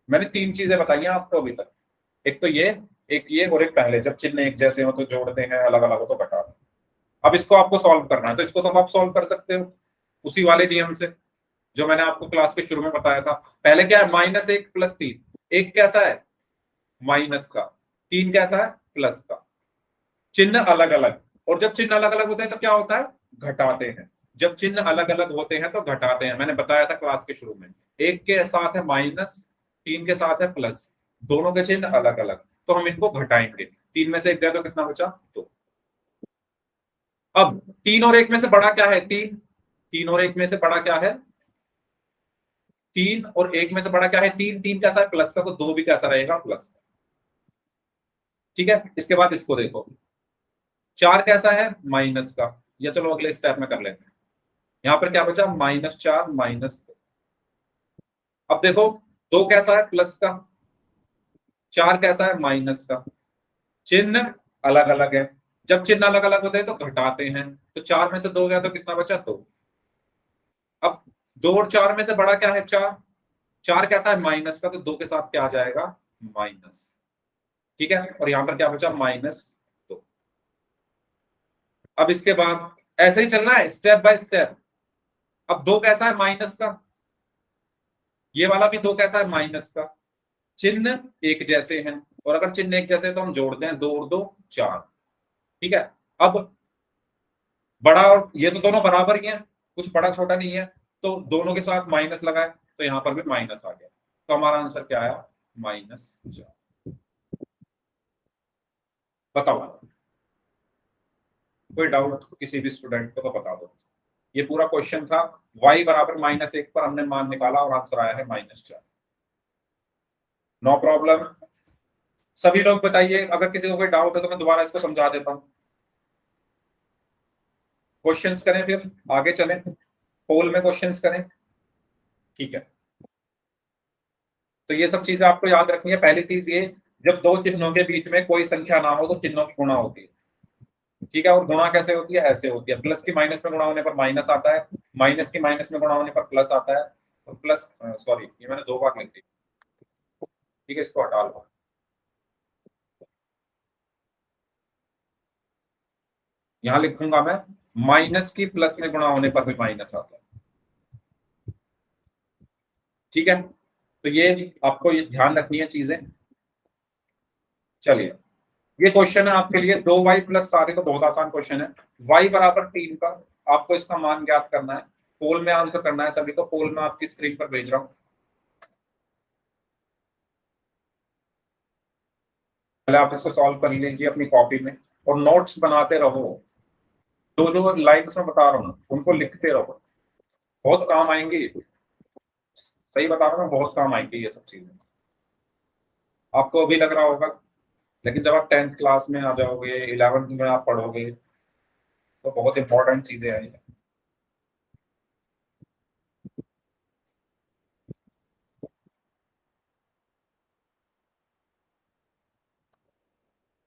मैंने 3 चीजें बताई हैं आपको अभी तक, एक तो ये, एक ये, और एक पहले जब चिन्ह एक जैसे हो तो जोड़ते हैं, अलग अलग हो तो घटाते हैं। अब इसको आपको सॉल्व करना है, तो इसको तो आप सॉल्व कर सकते हो उसी वाले नियम से जो मैंने आपको क्लास के शुरू में बताया था। पहले क्या है, -1 + 3, एक कैसा है माइनस का, 3 कैसा है प्लस का, चिन्ह अलग अलग, और जब चिन्ह अलग अलग होते हैं तो क्या होता है, घटाते हैं। जब चिन्ह अलग अलग होते हैं तो घटाते हैं, मैंने बताया था क्लास के शुरू में। एक के साथ है माइनस, 3 के साथ है प्लस, दोनों के चिन्ह अलग अलग, तो हम इनको घटाएंगे। 3 में से 1 गया तो कितना बचा, 2। अब 3 और 1 में से बड़ा क्या है, 3, 3 और 1 में से बड़ा क्या है, 3 और 1 में से बड़ा क्या है, 3, 3 कैसा है प्लस का, तो 2 भी कैसा रहेगा, प्लस का। ठीक है, इसके बाद इसको देखो, 4 कैसा है माइनस का, या चलो अगले स्टेप में कर लेते हैं। यहां पर क्या बचा, -4 -2। अब देखो 2 कैसा है प्लस का, 4 कैसा है माइनस का, चिन्ह अलग अलग है। जब चिन्ह अलग अलग होते हैं तो घटाते हैं, तो 4 में से 2 गया तो कितना बचा, 2। अब 2 और 4 में से बड़ा क्या है, 4, 4 कैसा है माइनस का, तो 2 के साथ क्या आ जाएगा, माइनस। ठीक है, और यहां पर क्या बचा, -2। अब इसके बाद ऐसे ही चलना है स्टेप बाय स्टेप। अब 2 कैसा है माइनस का, ये वाला भी 2 कैसा है माइनस का, चिन्ह एक जैसे हैं, और अगर चिन्ह एक जैसे हैं तो हम जोड़ते हैं, 2 और 2 4। ठीक है, अब बड़ा और ये तो दोनों बराबर ही हैं, कुछ बड़ा छोटा नहीं है, तो दोनों के साथ माइनस लगाए तो यहां पर भी माइनस आ गया, तो हमारा आंसर क्या आया, -4। बताओ, कोई डाउट किसी भी स्टूडेंट को तो बता दो। ये पूरा क्वेश्चन था, y बराबर -1 पर हमने मान निकाला और आंसर आया है -4। No problem. सभी लोग बताइए, अगर किसी को कोई डाउट है तो मैं दोबारा इसको समझा देता हूँ। क्वेश्चंस करें, फिर आगे चलें, पोल में क्वेश्चंस करें। ठीक है, तो ये सब चीजें आपको याद रखनी है। पहली चीज ये, जब दो चिन्हों के बीच में कोई संख्या ना हो तो चिन्हों की गुणा होती है। ठीक है, और गुणा कैसे होती है, ऐसे होती है, प्लस की माइनस में गुणा होने पर माइनस आता है, माइनस की माइनस में गुणा होने पर प्लस आता है, तो प्लस, सॉरी ये मैंने 2 बार लिख दी। ठीक है, इसको हटा लो। यहां लिखूंगा मैं, माइनस की प्लस में गुणा होने पर भी माइनस आता है। ठीक है, तो ये आपको ये ध्यान रखनी है चीजें। चलिए, ये क्वेश्चन है आपके लिए 2y + 7, तो बहुत आसान क्वेश्चन है। y बराबर 3 का आपको इसका मान ज्ञात करना है, पोल में आंसर करना है सभी को। पोल में आपकी स्क्रीन पर भेज रहा हूं, पहले आप इसको सॉल्व कर लीजिए अपनी कॉपी में, और नोट्स बनाते रहो। जो लाइन्स में बता रहा हूँ उनको लिखते रहो, बहुत काम आएंगे। सही बता रहा हूँ, बहुत काम आएंगे ये सब चीजें। आपको अभी लग रहा होगा, लेकिन जब आप 10th क्लास में आ जाओगे, 11th में आप पढ़ोगे, तो बहुत इंपॉर्टेंट चीजें आएंगी।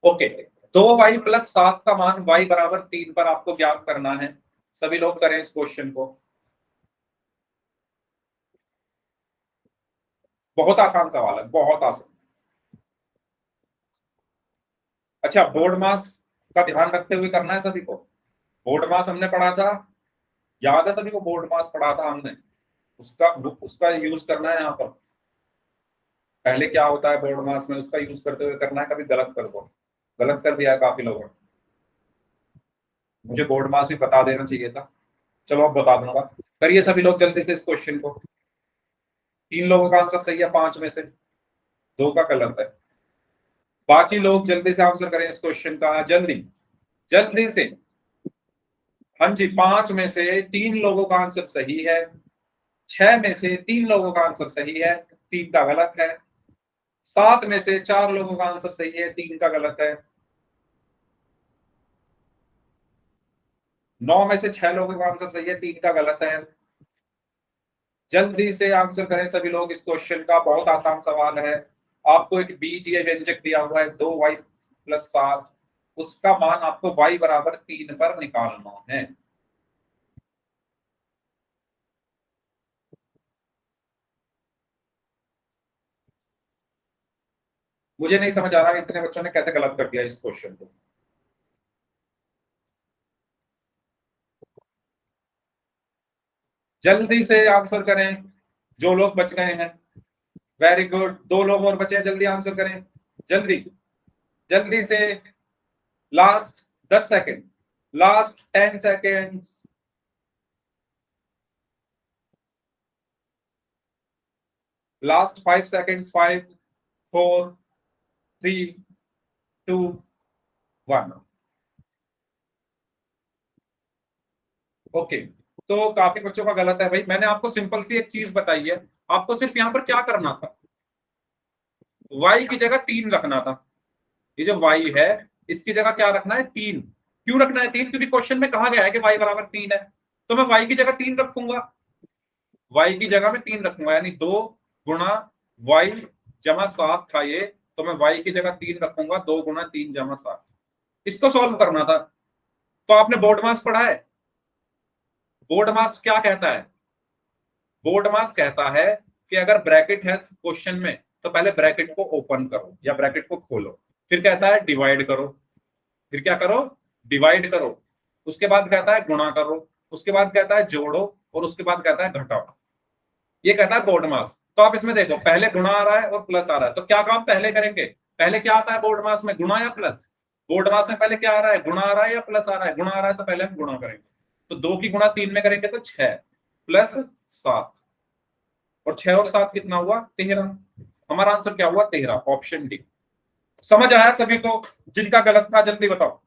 ओके, 2y + 7 का मान y बराबर 3 पर आपको ज्ञात करना है। सभी लोग करें इस क्वेश्चन को, बहुत आसान सवाल है, बहुत आसान। अच्छा, बोर्ड मास का ध्यान रखते हुए करना है सभी को। बोर्ड मास हमने पढ़ा था, याद है सभी को, बोर्ड मास पढ़ा था हमने, उसका उसका यूज करना है यहाँ पर। पहले क्या होता है बोर्ड मास में, उसका यूज करते हुए करना है, कभी गलत कर दो। गलत कर दिया है काफी लोगों ने, मुझे बोर्ड मास भी बता देना चाहिए था। चलो अब बता दूंगा, करिए सभी लोग जल्दी से इस क्वेश्चन को। 3 लोगों का आंसर सही है, 5 में से 2 का गलत है। बाकी लोग जल्दी से आंसर करें इस क्वेश्चन का, जल्दी जल्दी से। हाँ जी, 5 में से 3 लोगों का आंसर सही है, 6 में से 3 लोगों का आंसर सही है, 3 का गलत है, 7 में से 4 लोगों का आंसर सही है, 3 का गलत है, 9 में से 6 लोगों का आंसर सही है, 3 का गलत है। जल्दी से आंसर करें सभी लोग इस क्वेश्चन का, बहुत आसान सवाल है। आपको एक बीजीय व्यंजक दिया हुआ है 2y+7, उसका मान आपको y बराबर 3 पर निकालना है। मुझे नहीं समझ आ रहा है इतने बच्चों ने कैसे गलत कर दिया इस क्वेश्चन को। जल्दी से आंसर करें जो लोग बच गए हैं। वेरी गुड, 2 लोग और बचे हैं, जल्दी आंसर करें, जल्दी जल्दी से। Last 10 second, last 10 second. Last 5 seconds, 5 4 3 2 1। Okay, तो काफी बच्चों का गलत है भाई। मैंने आपको सिंपल सी एक चीज बताई है, आपको सिर्फ यहां पर क्या करना था, y की जगह 3 रखना था। ये जो y है इसकी जगह क्या रखना है, 3। क्यों रखना है 3? क्योंकि क्वेश्चन में कहा गया है कि y बराबर 3 है, तो मैं y की जगह 3 रखूंगा। y की जगह में 3 रखूंगा, यानी 2 गुणा y जमा 7 था ये, तो मैं y की जगह 3 रखूंगा, 2 गुणा 3 जमा 7। इसको सॉल्व करना था। तो आपने बोर्ड मास पढ़ा है? बोर्ड मास क्या कहता है? बोर्ड मास कहता है कि अगर ब्रैकेट है क्वेश्चन में तो पहले ब्रैकेट को ओपन करो या ब्रैकेट को खोलो, फिर कहता है डिवाइड करो, फिर क्या करो, डिवाइड करो, उसके बाद कहता है गुणा करो, उसके बाद कहता है जोड़ो, और उसके बाद कहता है घटाओ। ये कहता है बोर्ड मास। तो आप इसमें देखो, पहले गुणा आ रहा है और प्लस आ रहा है, तो क्या काम पहले करेंगे? पहले क्या आता है बोर्ड मास में, गुणा या प्लस? बोर्ड मास में पहले क्या आ रहा है, गुणा आ रहा है या प्लस आ रहा है? गुणा आ रहा है, तो पहले हम गुणा करेंगे। तो 2 की गुणा 3 में करेंगे तो 6 प्लस 7, और 6 और 7 कितना हुआ, 13। हमारा आंसर क्या हुआ, 13, ऑप्शन डी। समझ आया सभी को? जिनका गलत था जल्दी बताओ।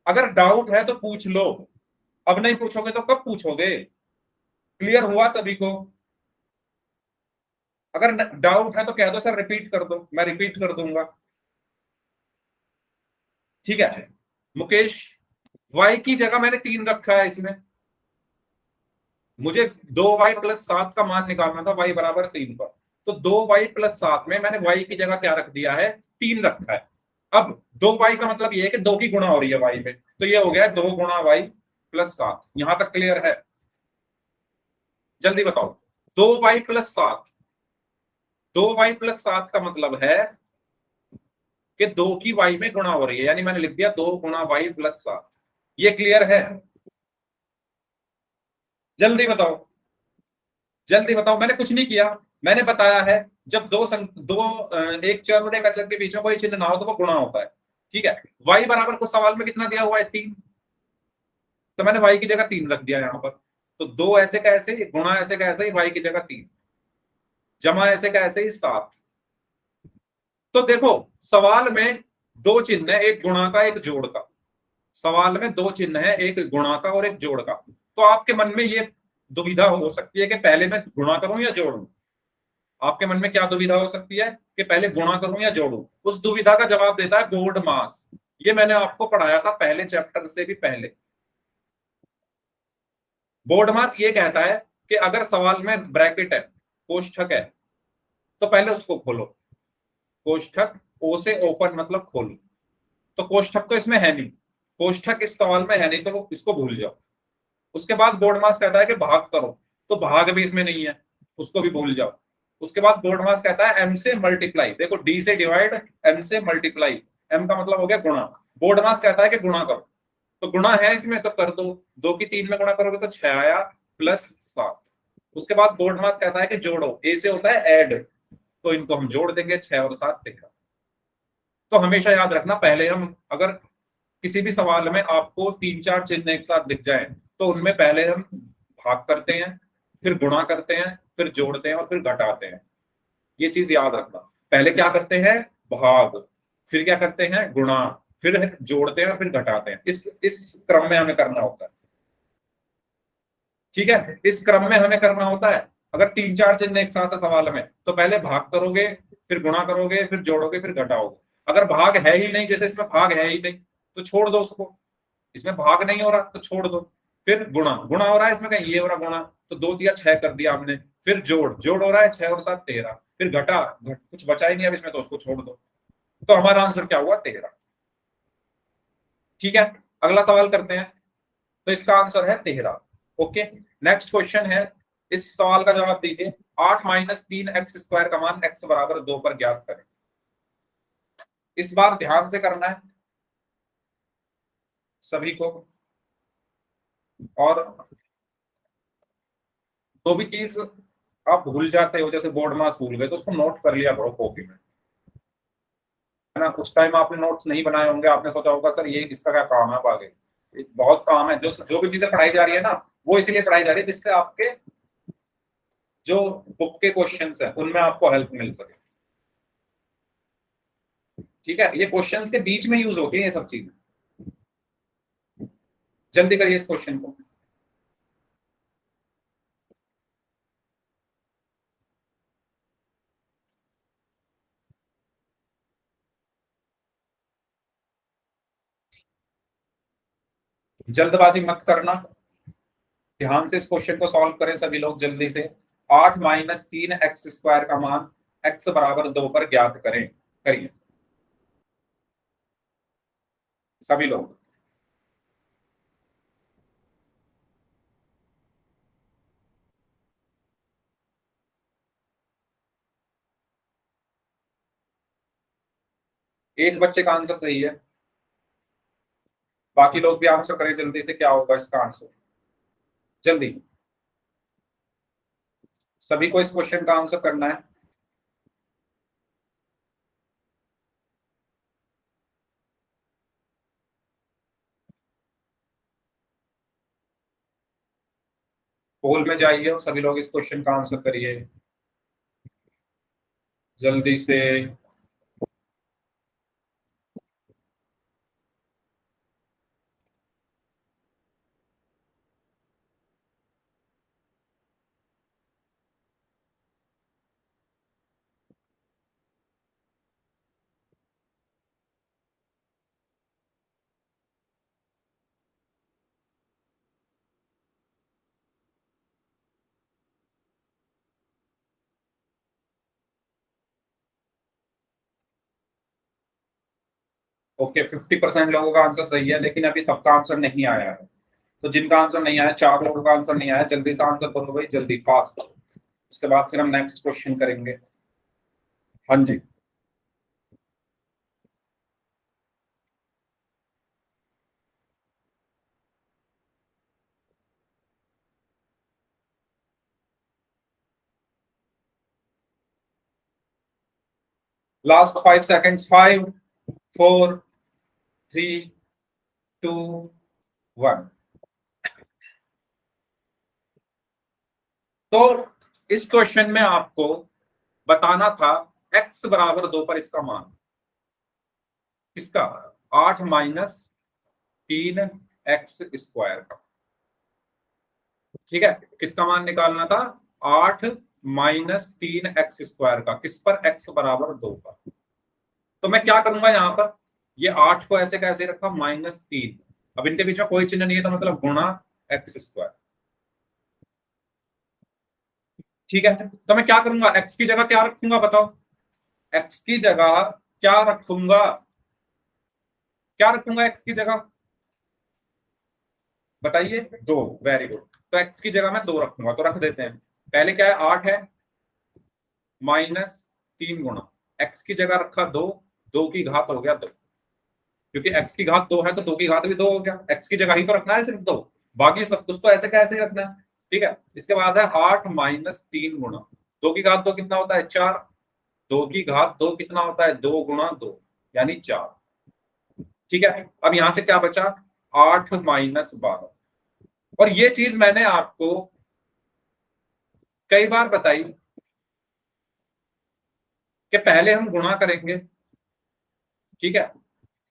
अगर डाउट है तो पूछ लो, अब नहीं पूछोगे तो कब पूछोगे? क्लियर हुआ सभी को? अगर डाउट है तो कह दो सर रिपीट कर दो, मैं रिपीट कर दूंगा। ठीक है मुकेश, y की जगह मैंने 3 रखा है इसमें, मुझे 2y+7 का मान निकालना था y बराबर 3 पर। तो 2y+7 में मैंने y की जगह क्या रख दिया है, 3 रखा है। अब 2y का मतलब ये है कि 2 की गुणा हो रही है y में, तो ये हो गया 2 गुणा y+7। यहां तक क्लियर है? जल्दी बताओ। 2y+7, 2y+7 का मतलब है कि 2 की y में गुणा हो रही है, यानी मैंने लिख दिया 2 गुणा y+7। ये क्लियर है? जल्दी बताओ, जल्दी बताओ। मैंने कुछ नहीं किया, मैंने बताया है जब एक चर और एक अचर के बीच में कोई चिन्ह ना हो तो वो गुणा होता है। ठीक है, y बराबर को सवाल में कितना दिया हुआ है, 3, तो मैंने y की जगह 3 रख दिया यहाँ पर। तो 2 ऐसे का ऐसे ही, गुणा ऐसे का ऐसे ही, y की जगह 3, जमा ऐसे का ऐसे ही 7। तो देखो सवाल में 2 चिन्ह है, एक गुणा का एक जोड़ का। सवाल में 2 चिन्ह है, एक गुणा का और एक जोड़ का। तो आपके मन में ये दुविधा हो सकती है कि पहले मैं गुणा करूं या जोड़ूं। आपके मन में क्या दुविधा हो सकती है कि पहले गुणा करूं या जोड़ूं? उस दुविधा का जवाब देता है बोर्ड मास। ये मैंने आपको पढ़ाया था पहले चैप्टर से भी पहले। बोर्ड मास ये कहता है कि अगर सवाल में ब्रैकेट है, कोष्ठक है, तो पहले उसको खोलो। कोष्ठक ओ से ओपन मतलब खोलो, तो कोष्ठक तो इसमें है नहीं, कोष्ठक इस सवाल में है नहीं, तो इसको भूल जाओ। उसके बाद बोर्ड मास कहता है कि भाग करो, तो भाग भी इसमें नहीं है, उसको भी भूल जाओ। उसके बाद बोर्ड मास कहता है m से मल्टीप्लाई, देखो d से डिवाइड, m से मल्टीप्लाई, m का मतलब हो गया गुणा। बोर्ड मास कहता है कि गुणा करो, तो गुणा है इसमें तो कर दो। 2 की 3 में गुणा करोगे तो 6 आया प्लस 7। उसके बाद बोर्ड मास कहता है कि जोड़ो, a से होता है ऐड, तो इनको हम जोड़ देंगे, 6 और 7 13। तो हमेशा याद रखना, पहले हम अगर किसी भी सवाल में आपको 3-4 चिन्ह एक साथ दिख जाए तो उनमें पहले हम भाग करते हैं, फिर गुणा करते हैं, फिर जोड़ते हैं और फिर घटाते हैं। ये चीज याद रखना, पहले क्या करते हैं, भाग, फिर क्या करते हैं, गुणा, फिर जोड़ते हैं, फिर घटाते हैं। इस क्रम में हमें करना होता है। ठीक है, इस क्रम में हमें करना होता है। अगर 3-4 चिन्ह एक साथ है सवाल में तो पहले भाग करोगे, फिर गुणा करोगे, फिर जोड़ोगे, फिर घटाओगे। अगर भाग है ही नहीं, जैसे इसमें भाग है ही नहीं, तो छोड़ दो उसको, इसमें भाग नहीं हो रहा तो छोड़ दो। फिर गुणा, गुणा हो रहा है इसमें कहीं, ये हो रहा गुणा, तो 2 दिया 6 कर दिया हमने। फिर जोड़, जोड़ हो रहा है 6 और 7 13। फिर घटा, कुछ बचा ही नहीं अब इसमें, तो उसको छोड़ दो। तो हमारा आंसर क्या हुआ? 13। ठीक है, अगला सवाल करते हैं। तो इसका आंसर है 13। ओके, नेक्स्ट क्वेश्चन है, इस सवाल का जवाब दीजिए। 8 माइनस 3x² का मान x बराबर 2 पर ज्ञात करें। इस बार ध्यान से करना है सभी को, और तो भी चीज आप भूल जाते हो, जैसे बोर्ड मास भूल गए, तो उसको नोट कर लिया करो कॉपी में, है ना। उस टाइम आपने नोट्स नहीं बनाए होंगे, आपने सोचा होगा सर ये इसका क्या काम है, अब आगे बहुत काम है। जो भी चीजें पढ़ाई जा रही है ना, वो इसलिए पढ़ाई जा रही है जिससे आपके जो बुक के क्वेश्चंस हैं उनमें आपको हेल्प मिल सके। ठीक है, ये क्वेश्चंस के बीच में यूज होती है ये सब चीजें। जल्दी करिए इस क्वेश्चन को। जल्दबाजी मत करना, ध्यान से इस क्वेश्चन को सॉल्व करें सभी लोग जल्दी से। 8 माइनस 3x² का मान x बराबर 2 पर ज्ञात करें। करिए सभी लोग। एक बच्चे का आंसर सही है, बाकी लोग भी आंसर करें जल्दी से। क्या होगा इसका आंसर? जल्दी सभी को इस क्वेश्चन का आंसर करना है। पोल में जाइए और सभी लोग इस क्वेश्चन का आंसर करिए जल्दी से। ओके, 50% लोगों का आंसर सही है, लेकिन अभी सबका आंसर नहीं आया है। तो जिनका आंसर नहीं आया, 4 लोगों का आंसर नहीं आया, जल्दी से आंसर करो भाई, जल्दी फास्ट। उसके बाद फिर हम नेक्स्ट क्वेश्चन करेंगे। हाँ जी, लास्ट 5 सेकेंड्स। 5 4 3 2 1। तो इस क्वेश्चन में आपको बताना था x बराबर 2 पर इसका मान, किसका? 8 माइनस 3x² का। ठीक है, किसका मान निकालना था? 8 माइनस 3x² का, किस पर? x बराबर 2 पर। तो मैं क्या करूंगा यहाँ पर, ये 8 को ऐसे कैसे रखा, -3। अब इनके बीच में कोई चिन्ह नहीं है, तो मतलब गुणा x²। ठीक है, तो मैं क्या करूंगा, x की जगह क्या रखूंगा बताओ? x की जगह क्या रखूंगा? क्या रखूंगा x की जगह? बताइए। 2। Very good. तो x की जगह मैं 2 रखूंगा, तो रख देते हैं। पहले क्या है, 8 है, -3 गुणा x की जगह रखा 2, 2 की घात हो गया 2, क्योंकि x की घात 2 है तो 2 की घात भी 2 हो गया। x की जगह ही तो रखना है सिर्फ 2, बाकी सब कुछ तो ऐसे कैसे ही रखना है। ठीक है, इसके बाद है 8 माइनस 3 गुणा 2 की घात 2 कितना होता है? 4। 2 की घात 2 कितना होता है? 2 गुणा 2 यानी 4। ठीक है, अब यहां से क्या बचा? 8 माइनस 12। और ये चीज मैंने आपको कई बार बताई कि पहले हम गुणा करेंगे। ठीक है,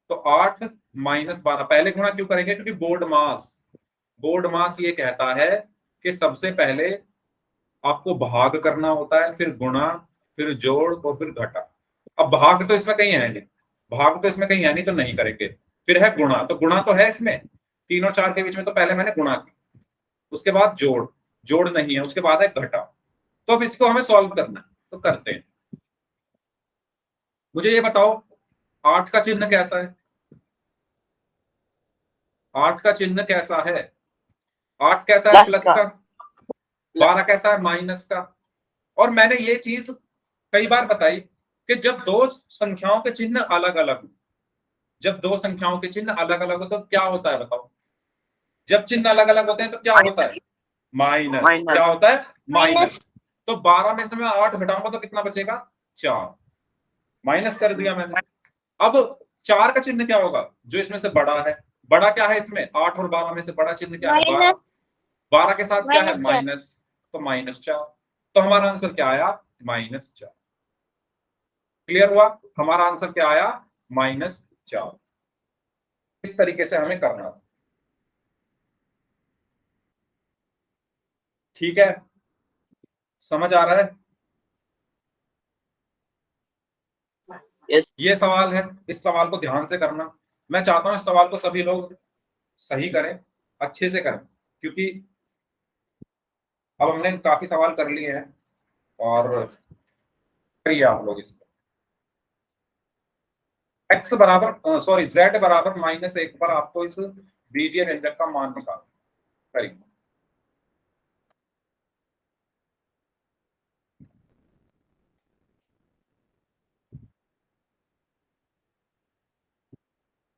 तो 8 माइनस 12 पहले गुणा क्यों करेंगे? क्योंकि बोर्ड मास ये कहता है कि सबसे पहले आपको भाग करना होता है, फिर गुणा, फिर जोड़ और फिर घटा। अब भाग तो इसमें कहीं है नहीं, भाग तो इसमें कहीं है नहीं, तो नहीं करेंगे। फिर है गुणा, तो गुणा तो है इसमें, 3 और 4 के बीच में तो पहले मैंने गुणा किया, उसके बाद जोड़ नहीं है, उसके बाद है घटा। तो अब इसको हमें सॉल्व करना है, तो करते हैं। मुझे ये बताओ 8 का चिन्ह कैसा है? 8 का चिन्ह कैसा है? 8 कैसा है? प्लस का। 12 कैसा है? माइनस का। और मैंने ये चीज कई बार बताई कि जब दो संख्याओं के चिन्ह अलग अलग हो, जब दो संख्याओं के चिन्ह अलग अलग हो तो क्या होता है बताओ? जब चिन्ह अलग अलग होते हैं तो क्या होता है? माइनस। क्या होता है? माइनस। तो 12 में से मैं 8 घटाऊंगा तो कितना बचेगा? 4। माइनस कर दिया मैंने। अब 4 का चिन्ह क्या होगा? जो इसमें से बड़ा है। बड़ा क्या है इसमें? 8 और 12 में से बड़ा चिन्ह क्या है? 12। 12 के साथ क्या है? माइनस। तो -4। तो हमारा आंसर क्या आया? -4। क्लियर हुआ? हमारा आंसर क्या आया? -4। इस तरीके से हमें करना था। ठीक है, समझ आ रहा है? यस। ये सवाल है, इस सवाल को ध्यान से करना। मैं चाहता हूं इस सवाल को सभी लोग सही करें, अच्छे से करें, क्योंकि अब हमने काफी सवाल कर लिए हैं। और करिए आप लोग इसको। x बराबर सॉरी z बराबर -1 पर आपको इस बीजीय व्यंजक का मान निकालना। करिए।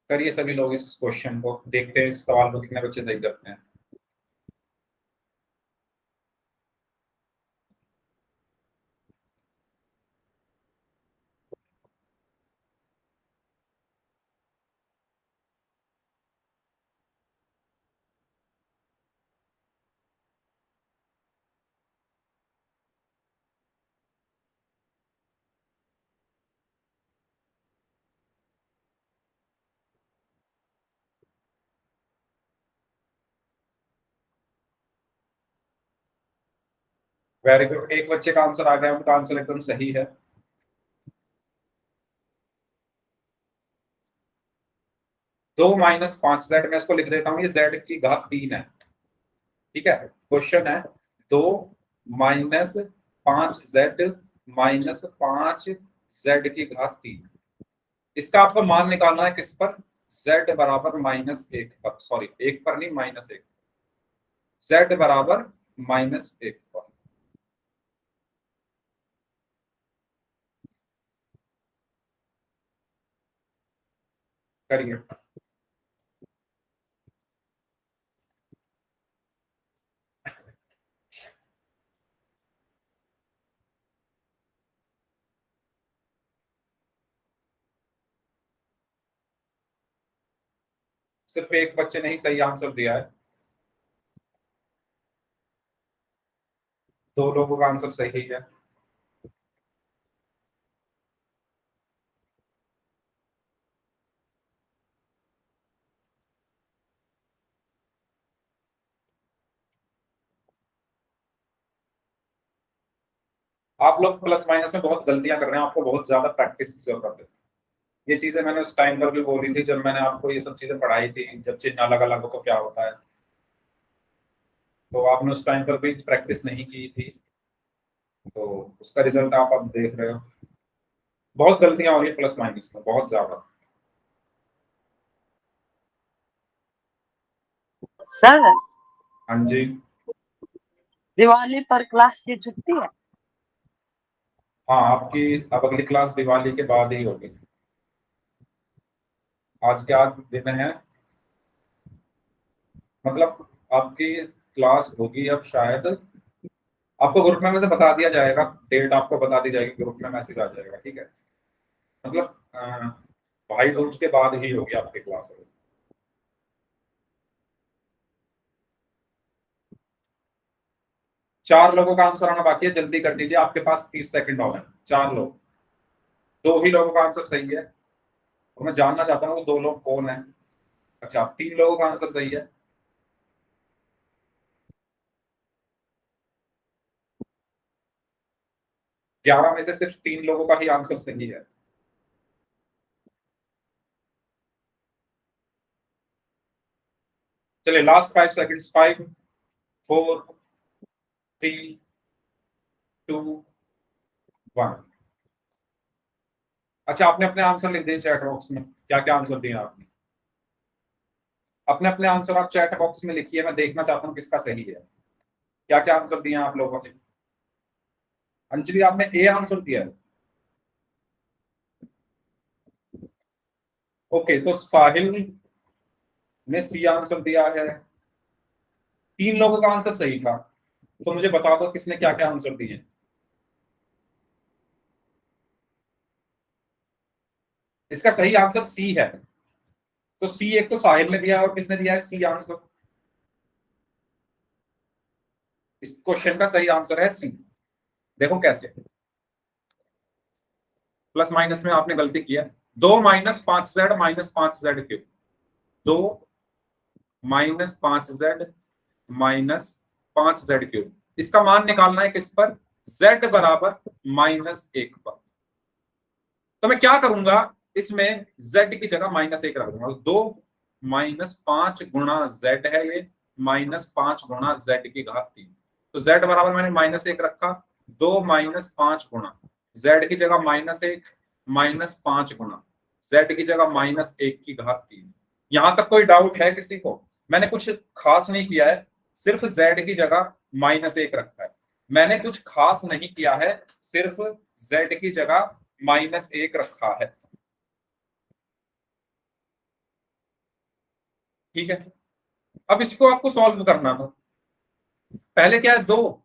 करिए सभी लोग इस क्वेश्चन को, देखते हैं इस सवाल को कितने बच्चे सही करते हैं। वेरी गुड, एक बच्चे का आंसर आ गया, उनका आंसर एकदम सही है। दो -5z, मैं इसको लिख देता हूँ, ये z की घात 3 है। ठीक है, क्वेश्चन है 2 - 5z की घात 3। इसका आपको मान निकालना है किस पर? z बराबर -1 पर, सॉरी 1 पर नहीं, -1, z बराबर -1 पर। करिए। सिर्फ एक बच्चे ने ही सही आंसर दिया है, 2 लोगों का आंसर सही है। आप लोग प्लस माइनस में बहुत गलतियां कर रहे हैं, आपको बहुत ज्यादा प्रैक्टिस की जरूरत है। ये चीजें मैंने उस टाइम पर भी बोली थी जब मैंने आपको ये सब चीजें पढ़ाई थी, जब चिन्ह अलग अलग हो तो क्या होता है। तो आपने उस टाइम पर भी प्रैक्टिस नहीं की थी, तो उसका रिजल्ट आप अब देख रहे हो। बहुत गलतियां हो रही है प्लस माइनस में, बहुत ज्यादा। सर, हाँ जी। दिवाली पर क्लास की छुट्टी है? हाँ, आपकी अब अगली क्लास दिवाली के बाद ही होगी। आज क्या दिन है? मतलब आपकी क्लास होगी अब शायद, आपको ग्रुप में से बता दिया जाएगा, डेट आपको बता दी जाएगी, ग्रुप में मैसेज आ जाएगा। ठीक है, मतलब भाई दूज के बाद ही होगी आपकी क्लास। 4 लोगों का आंसर आना बाकी है, जल्दी कर दीजिए, आपके पास 30 सेकंड और हैं। 4 लोग, 2 ही लोगों का आंसर सही है, और मैं जानना चाहता हूँ वो 2 लोग कौन है। अच्छा, 3 लोगों का आंसर सही है। 11 में से सिर्फ 3 लोगों का ही आंसर सही है। चलिए लास्ट 5 सेकंड्स, 5 4 3 2 1। अच्छा, आपने अपने आंसर लिख दिए चैट बॉक्स में, क्या क्या आंसर दिए आपने? अपने अपने आंसर आप चैट बॉक्स में लिखिए, मैं देखना चाहता हूँ किसका सही है। क्या क्या आंसर दिए आप लोगों ने? अंजलि आपने ए आंसर दिया है। ओके, तो साहिल ने सी आंसर दिया है। 3 लोगों का आंसर सही था, तो मुझे बता दो किसने क्या क्या आंसर दिए। इसका सही आंसर सी है। तो सी एक तो साहिल ने दिया और किसने दिया है सी आंसर। इस क्वेश्चन का सही आंसर है सी। देखो कैसे, प्लस माइनस में आपने गलती किया। 2 minus 5z minus 5z cube, 2 minus 5z minus 5z cube, इसका मान निकालना है किस पर? z बराबर -1 पर। तो मैं क्या करूंगा, इसमें z की जगह -1 रख दूंगा। 2 माइनस 5 गुणा z है ये, -5 गुणा z की घात 3। तो z बराबर मैंने -1 रखा, 2 माइनस 5 गुणा z की जगह -1 -5 गुणा z की जगह -1 की घात 3। यहां तक कोई डाउट है किसी को? मैंने कुछ खास नहीं किया है, सिर्फ z की जगह -1 रखा है। मैंने कुछ खास नहीं किया है, सिर्फ z की जगह -1 रखा है। ठीक है, अब इसको आपको सॉल्व करना था। पहले क्या है, 2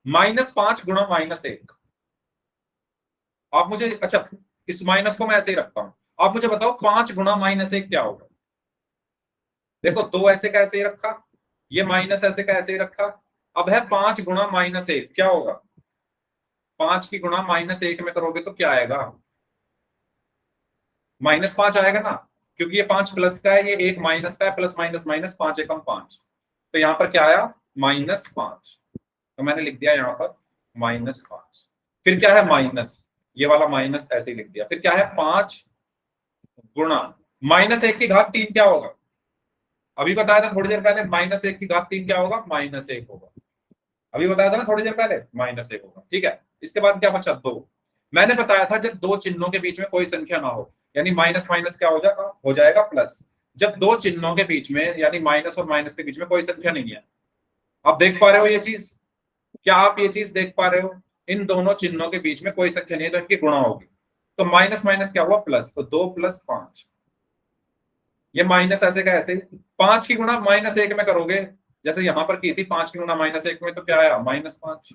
-5 गुणा -1। आप मुझे, अच्छा इस माइनस को मैं ऐसे ही रखता हूं, आप मुझे बताओ 5 गुणा -1 क्या होगा? देखो 2 ऐसे का ऐसे ही रखा, ये माइनस ऐसे का ऐसे ही रखा। अब है 5 गुणा -1 क्या होगा? 5 की गुणा -1 में करोगे तो क्या आएगा? -5 आएगा ना, क्योंकि ये 5 प्लस का है, ये 1 माइनस का है, प्लस माइनस माइनस 5 एकम 5। तो यहाँ पर क्या आया? -5। तो मैंने लिख दिया यहाँ पर -5। फिर क्या है माइनस, ये वाला माइनस ऐसे ही लिख दिया। फिर क्या है 5 गुणा -1 की घात 3 क्या होगा? अभी बताया था थोड़ी देर पहले, -1 की घात 3 क्या होगा? -1 होगा। अभी बताया था ना थोड़ी देर पहले, -1 होगा। ठीक है, इसके बाद क्या बचा? 2। मैंने बताया था जब दो चिन्हों के बीच में कोई संख्या ना हो, यानी माइनस माइनस क्या हो जाएगा प्लस। जब दो चिन्हों के बीच में, यानी माइनस और माइनस के बीच में कोई संख्या नहीं है। आप देख पा रहे हो ये चीज? क्या आप ये चीज देख पा रहे हो? इन दोनों चिन्हों के बीच में कोई संख्या नहीं है, तो इनकी गुणा होगी। तो माइनस माइनस क्या हुआ? प्लस। तो 2 + 5, ये माइनस ऐसे का ऐसे। 5 की गुणा -1 में करोगे, जैसे यहां पर की थी 5 की गुणा -1 में, तो क्या आया? -5।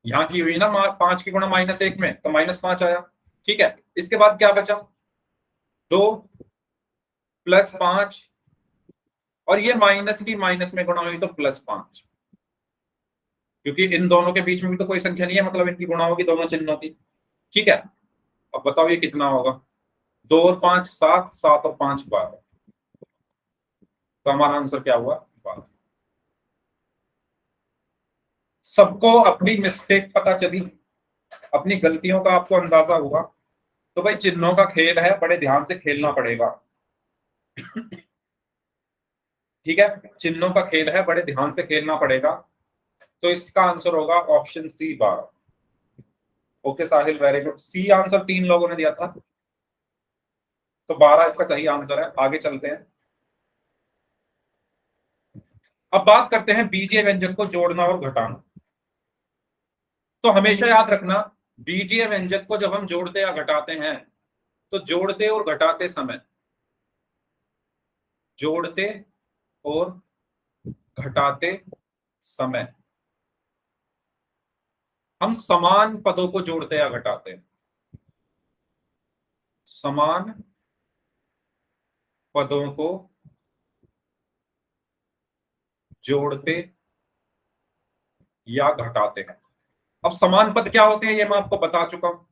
यहां की हुई ना 5 की गुणा -1 में, तो -5 आया। ठीक है, इसके बाद क्या बचा? 2 + 5, और ये माइनस की माइनस में गुणा हुई तो +5, क्योंकि इन दोनों के बीच में भी तो कोई संख्या नहीं है, मतलब इनकी गुणा होगी दोनों चिन्हों की। ठीक है, अब बताओ ये कितना होगा? 2 और 5 7, 7 और 5 12। तो हमारा आंसर क्या हुआ? 12। सबको अपनी मिस्टेक पता चली, अपनी गलतियों का आपको अंदाजा हुआ। तो भाई चिन्हों का खेल है, बड़े ध्यान से खेलना पड़ेगा। ठीक है, चिन्हों का खेल है, बड़े ध्यान से खेलना पड़ेगा। तो इसका आंसर होगा ऑप्शन सी 12। ओके साहिल, वेरी गुड। सी आंसर 3 लोगों ने दिया था, तो 12 इसका सही आंसर है। आगे चलते हैं, अब बात करते हैं बीजीय व्यंजक को जोड़ना और घटाना। तो हमेशा याद रखना, बीजीय व्यंजक को जब हम जोड़ते या घटाते हैं, तो जोड़ते और घटाते समय, जोड़ते और घटाते समय हम समान पदों को जोड़ते या घटाते हैं। समान पदों को जोड़ते या घटाते हैं। अब समान पद क्या होते हैं ये मैं आपको बता चुका हूं।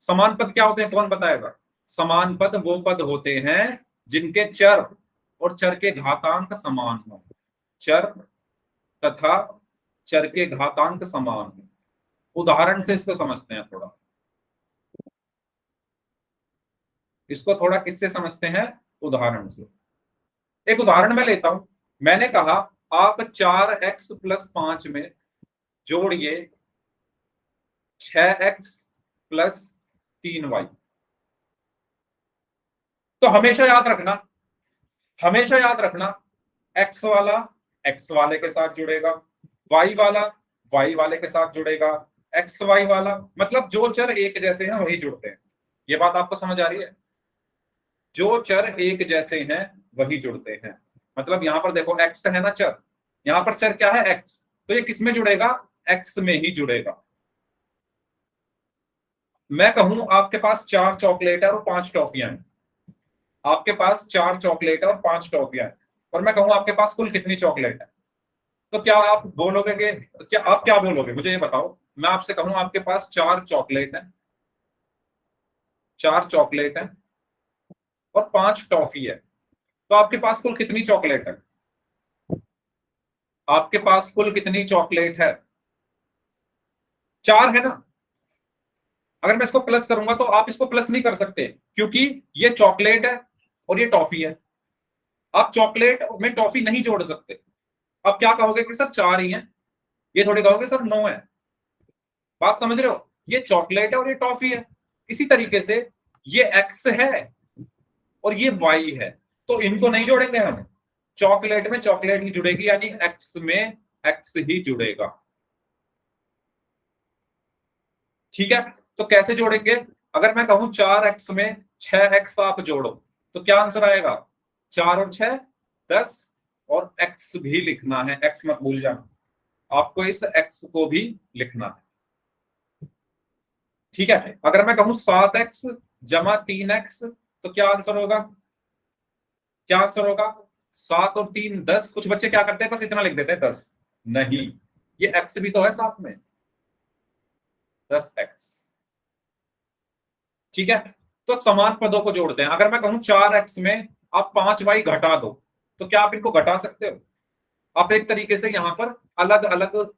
समान पद क्या होते हैं, कौन बताएगा? समान पद वो पद होते हैं जिनके चर और चर के घातांक समान हो। चर तथा चर के घातांक समान हो। उदाहरण से इसको समझते हैं थोड़ा, इसको थोड़ा किससे समझते हैं? उदाहरण से। एक उदाहरण मैं लेता हूं, मैंने कहा आप 4x + 5 में जोड़िए 6x + 3y। तो हमेशा याद रखना x वाला x वाले के साथ जुड़ेगा, y वाला y वाले के साथ जुड़ेगा, xy वाला, मतलब जो चर एक जैसे हैं वही जुड़ते हैं। ये बात आपको समझ आ रही है? जो चर एक जैसे हैं वही जुड़ते हैं। मतलब यहां पर देखो x है ना चर, यहां पर चर क्या है x, तो ये किस में जुड़ेगा? x में ही जुड़ेगा। मैं कहूं आपके पास 4 चॉकलेट है और 5 टॉफियां हैं, आपके पास 4 चॉकलेट है और 5 टॉफियां हैं, और मैं कहूं आपके पास कुल कितनी चॉकलेट है, तो क्या आप बोलोगे कि क्या बोलोगे मुझे ये बताओ। मैं आपसे कहूं आपके पास 4 चॉकलेट है, 4 चॉकलेट है और 5 टॉफी है, तो आपके पास कुल कितनी चॉकलेट है? आपके पास कुल कितनी चॉकलेट है? 4 है ना। अगर मैं इसको प्लस करूंगा तो आप इसको प्लस नहीं कर सकते, क्योंकि ये चॉकलेट है और ये टॉफी है। आप चॉकलेट में टॉफी नहीं जोड़ सकते। अब क्या कहोगे कि सर 4 ही हैं, ये थोड़ी कहोगे सर 9 है। बात समझ रहे हो? ये चॉकलेट है और ये टॉफी है। इसी तरीके से ये एक्स है और ये वाई है, तो इनको नहीं जोड़ेंगे हम। चॉकलेट में चॉकलेट ही जुड़ेगी, यानी एक्स में एक्स ही जुड़ेगा। ठीक है, तो कैसे जोड़ेंगे? अगर मैं कहूं 4x में 6x आप जोड़ो, तो क्या आंसर आएगा? 4 और 6 10, और x भी लिखना है, x मत भूल जाना, आपको इस x को भी लिखना है। ठीक है, अगर मैं कहूं 7x + 3x, तो क्या आंसर होगा? 7 और 3 10। कुछ बच्चे क्या करते हैं, बस इतना लिख देते हैं 10। नहीं, ये x भी तो है साथ में, 10x। ठीक है, तो समान पदों को जोड़ते हैं। अगर मैं कहूं 4x में आप 5y घटा दो, तो क्या आप इनको घटा सकते हो? आप एक तरीके से यहां पर अलग अलग,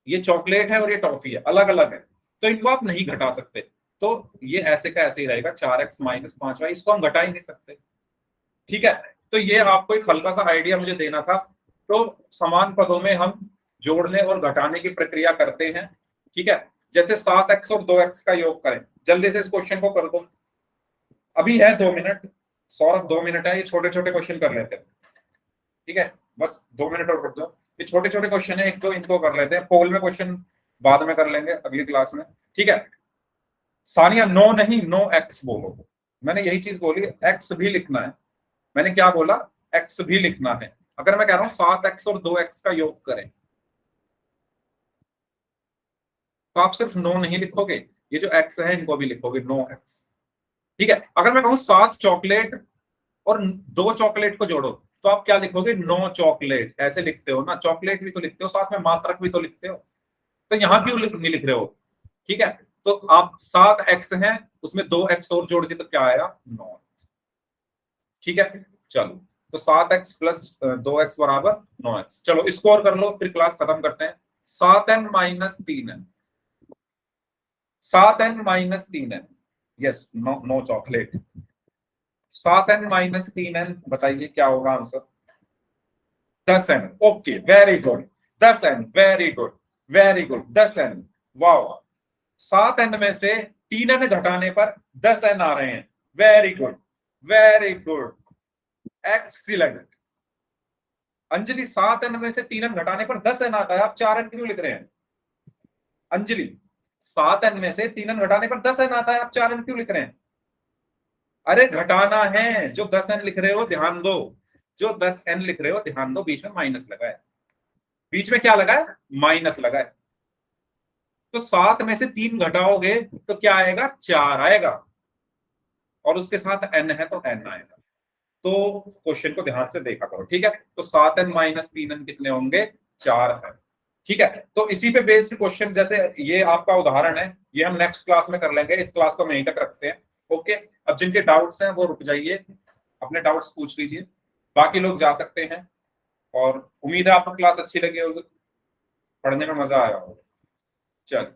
ये चॉकलेट है और ये टॉफी है, अलग अलग है, तो इनको आप नहीं घटा सकते। तो ये ऐसे का ऐसे ही रहेगा, 4x - 5y, इसको हम घटा ही नहीं सकते। ठीक है, तो ये आपको एक हल्का सा आइडिया मुझे देना था। तो समान पदों में हम जोड़ने और घटाने की प्रक्रिया करते हैं। ठीक है, जैसे 7x और 2x का योग करें, जल्दी से इस क्वेश्चन को कर दो। अभी है 2 मिनट, सौरभ 2 मिनट है, ये छोटे छोटे क्वेश्चन कर लेते हैं। ठीक है, बस 2 मिनट और रुक जाओ, ये छोटे छोटे क्वेश्चन है, एक दो इनको कर लेते हैं। पोल में क्वेश्चन बाद में कर लेंगे अगली क्लास में। ठीक है, सानिया नो नहीं, नो एक्स बोलो। मैंने यही चीज बोली, एक्स भी लिखना है। मैंने क्या बोला? एक्स भी लिखना है। अगर मैं कह रहा हूं 7x और 2x का योग करें, तो आप सिर्फ नो नहीं लिखोगे, ये जो x है इनको भी लिखोगे, नो एक्स। ठीक है, अगर मैं कहूं 7 चॉकलेट और 2 चॉकलेट को जोड़ो, तो आप क्या लिखोगे? 9 चॉकलेट। ऐसे लिखते हो ना, चॉकलेट भी तो लिखते हो, साथ में मात्रक भी तो लिखते हो, तो यहां क्यों नहीं लिख रहे हो? ठीक है, तो आप 7x हैं, उसमें 2x और जोड़ के तो क्या आएगा? 9x। ठीक है, चलो, तो 7x + 2x = 9x। चलो स्कोर कर लो, फिर क्लास खत्म करते हैं। 7n - 3n, 7n - 3n, yes, know chocolate. 7n - 3n, बताइए क्या होगा answer? 10n। Okay, very good, 10n, very good, very good, 10n। वाह, 7n में से 3n घटाने पर 10n आ रहे हैं। Very good, very good, excellent. Anjali, 7n में से 3n घटाने पर 10n आता है, आप 4n क्यों लिख रहे हैं? अंजलि, 7n में से 3n घटाने पर 10n आता है, आप 4n क्यों लिख रहे हैं? अरे घटाना है, जो 10n लिख रहे हो ध्यान दो, जो 10n लिख रहे हो ध्यान दो, बीच में माइनस लगा है। बीच में क्या लगा है? माइनस लगा है। तो 7 में से 3 घटाओगे तो क्या आएगा? 4 आएगा, और उसके साथ n है तो n आएगा। तो क्वेश्चन को ध्यान से देखा करो। ठीक है, तो 7n - 3n कितने होंगे? 4 है। ठीक है, तो इसी पे बेस्ड क्वेश्चन, जैसे ये आपका उदाहरण है, ये हम नेक्स्ट क्लास में कर लेंगे। इस क्लास को हम यहीं तक रखते हैं। ओके, अब जिनके डाउट्स हैं वो रुक जाइए, अपने डाउट्स पूछ लीजिए, बाकी लोग जा सकते हैं। और उम्मीद है आपको क्लास अच्छी लगी होगी, पढ़ने में मजा आया होगा। चल।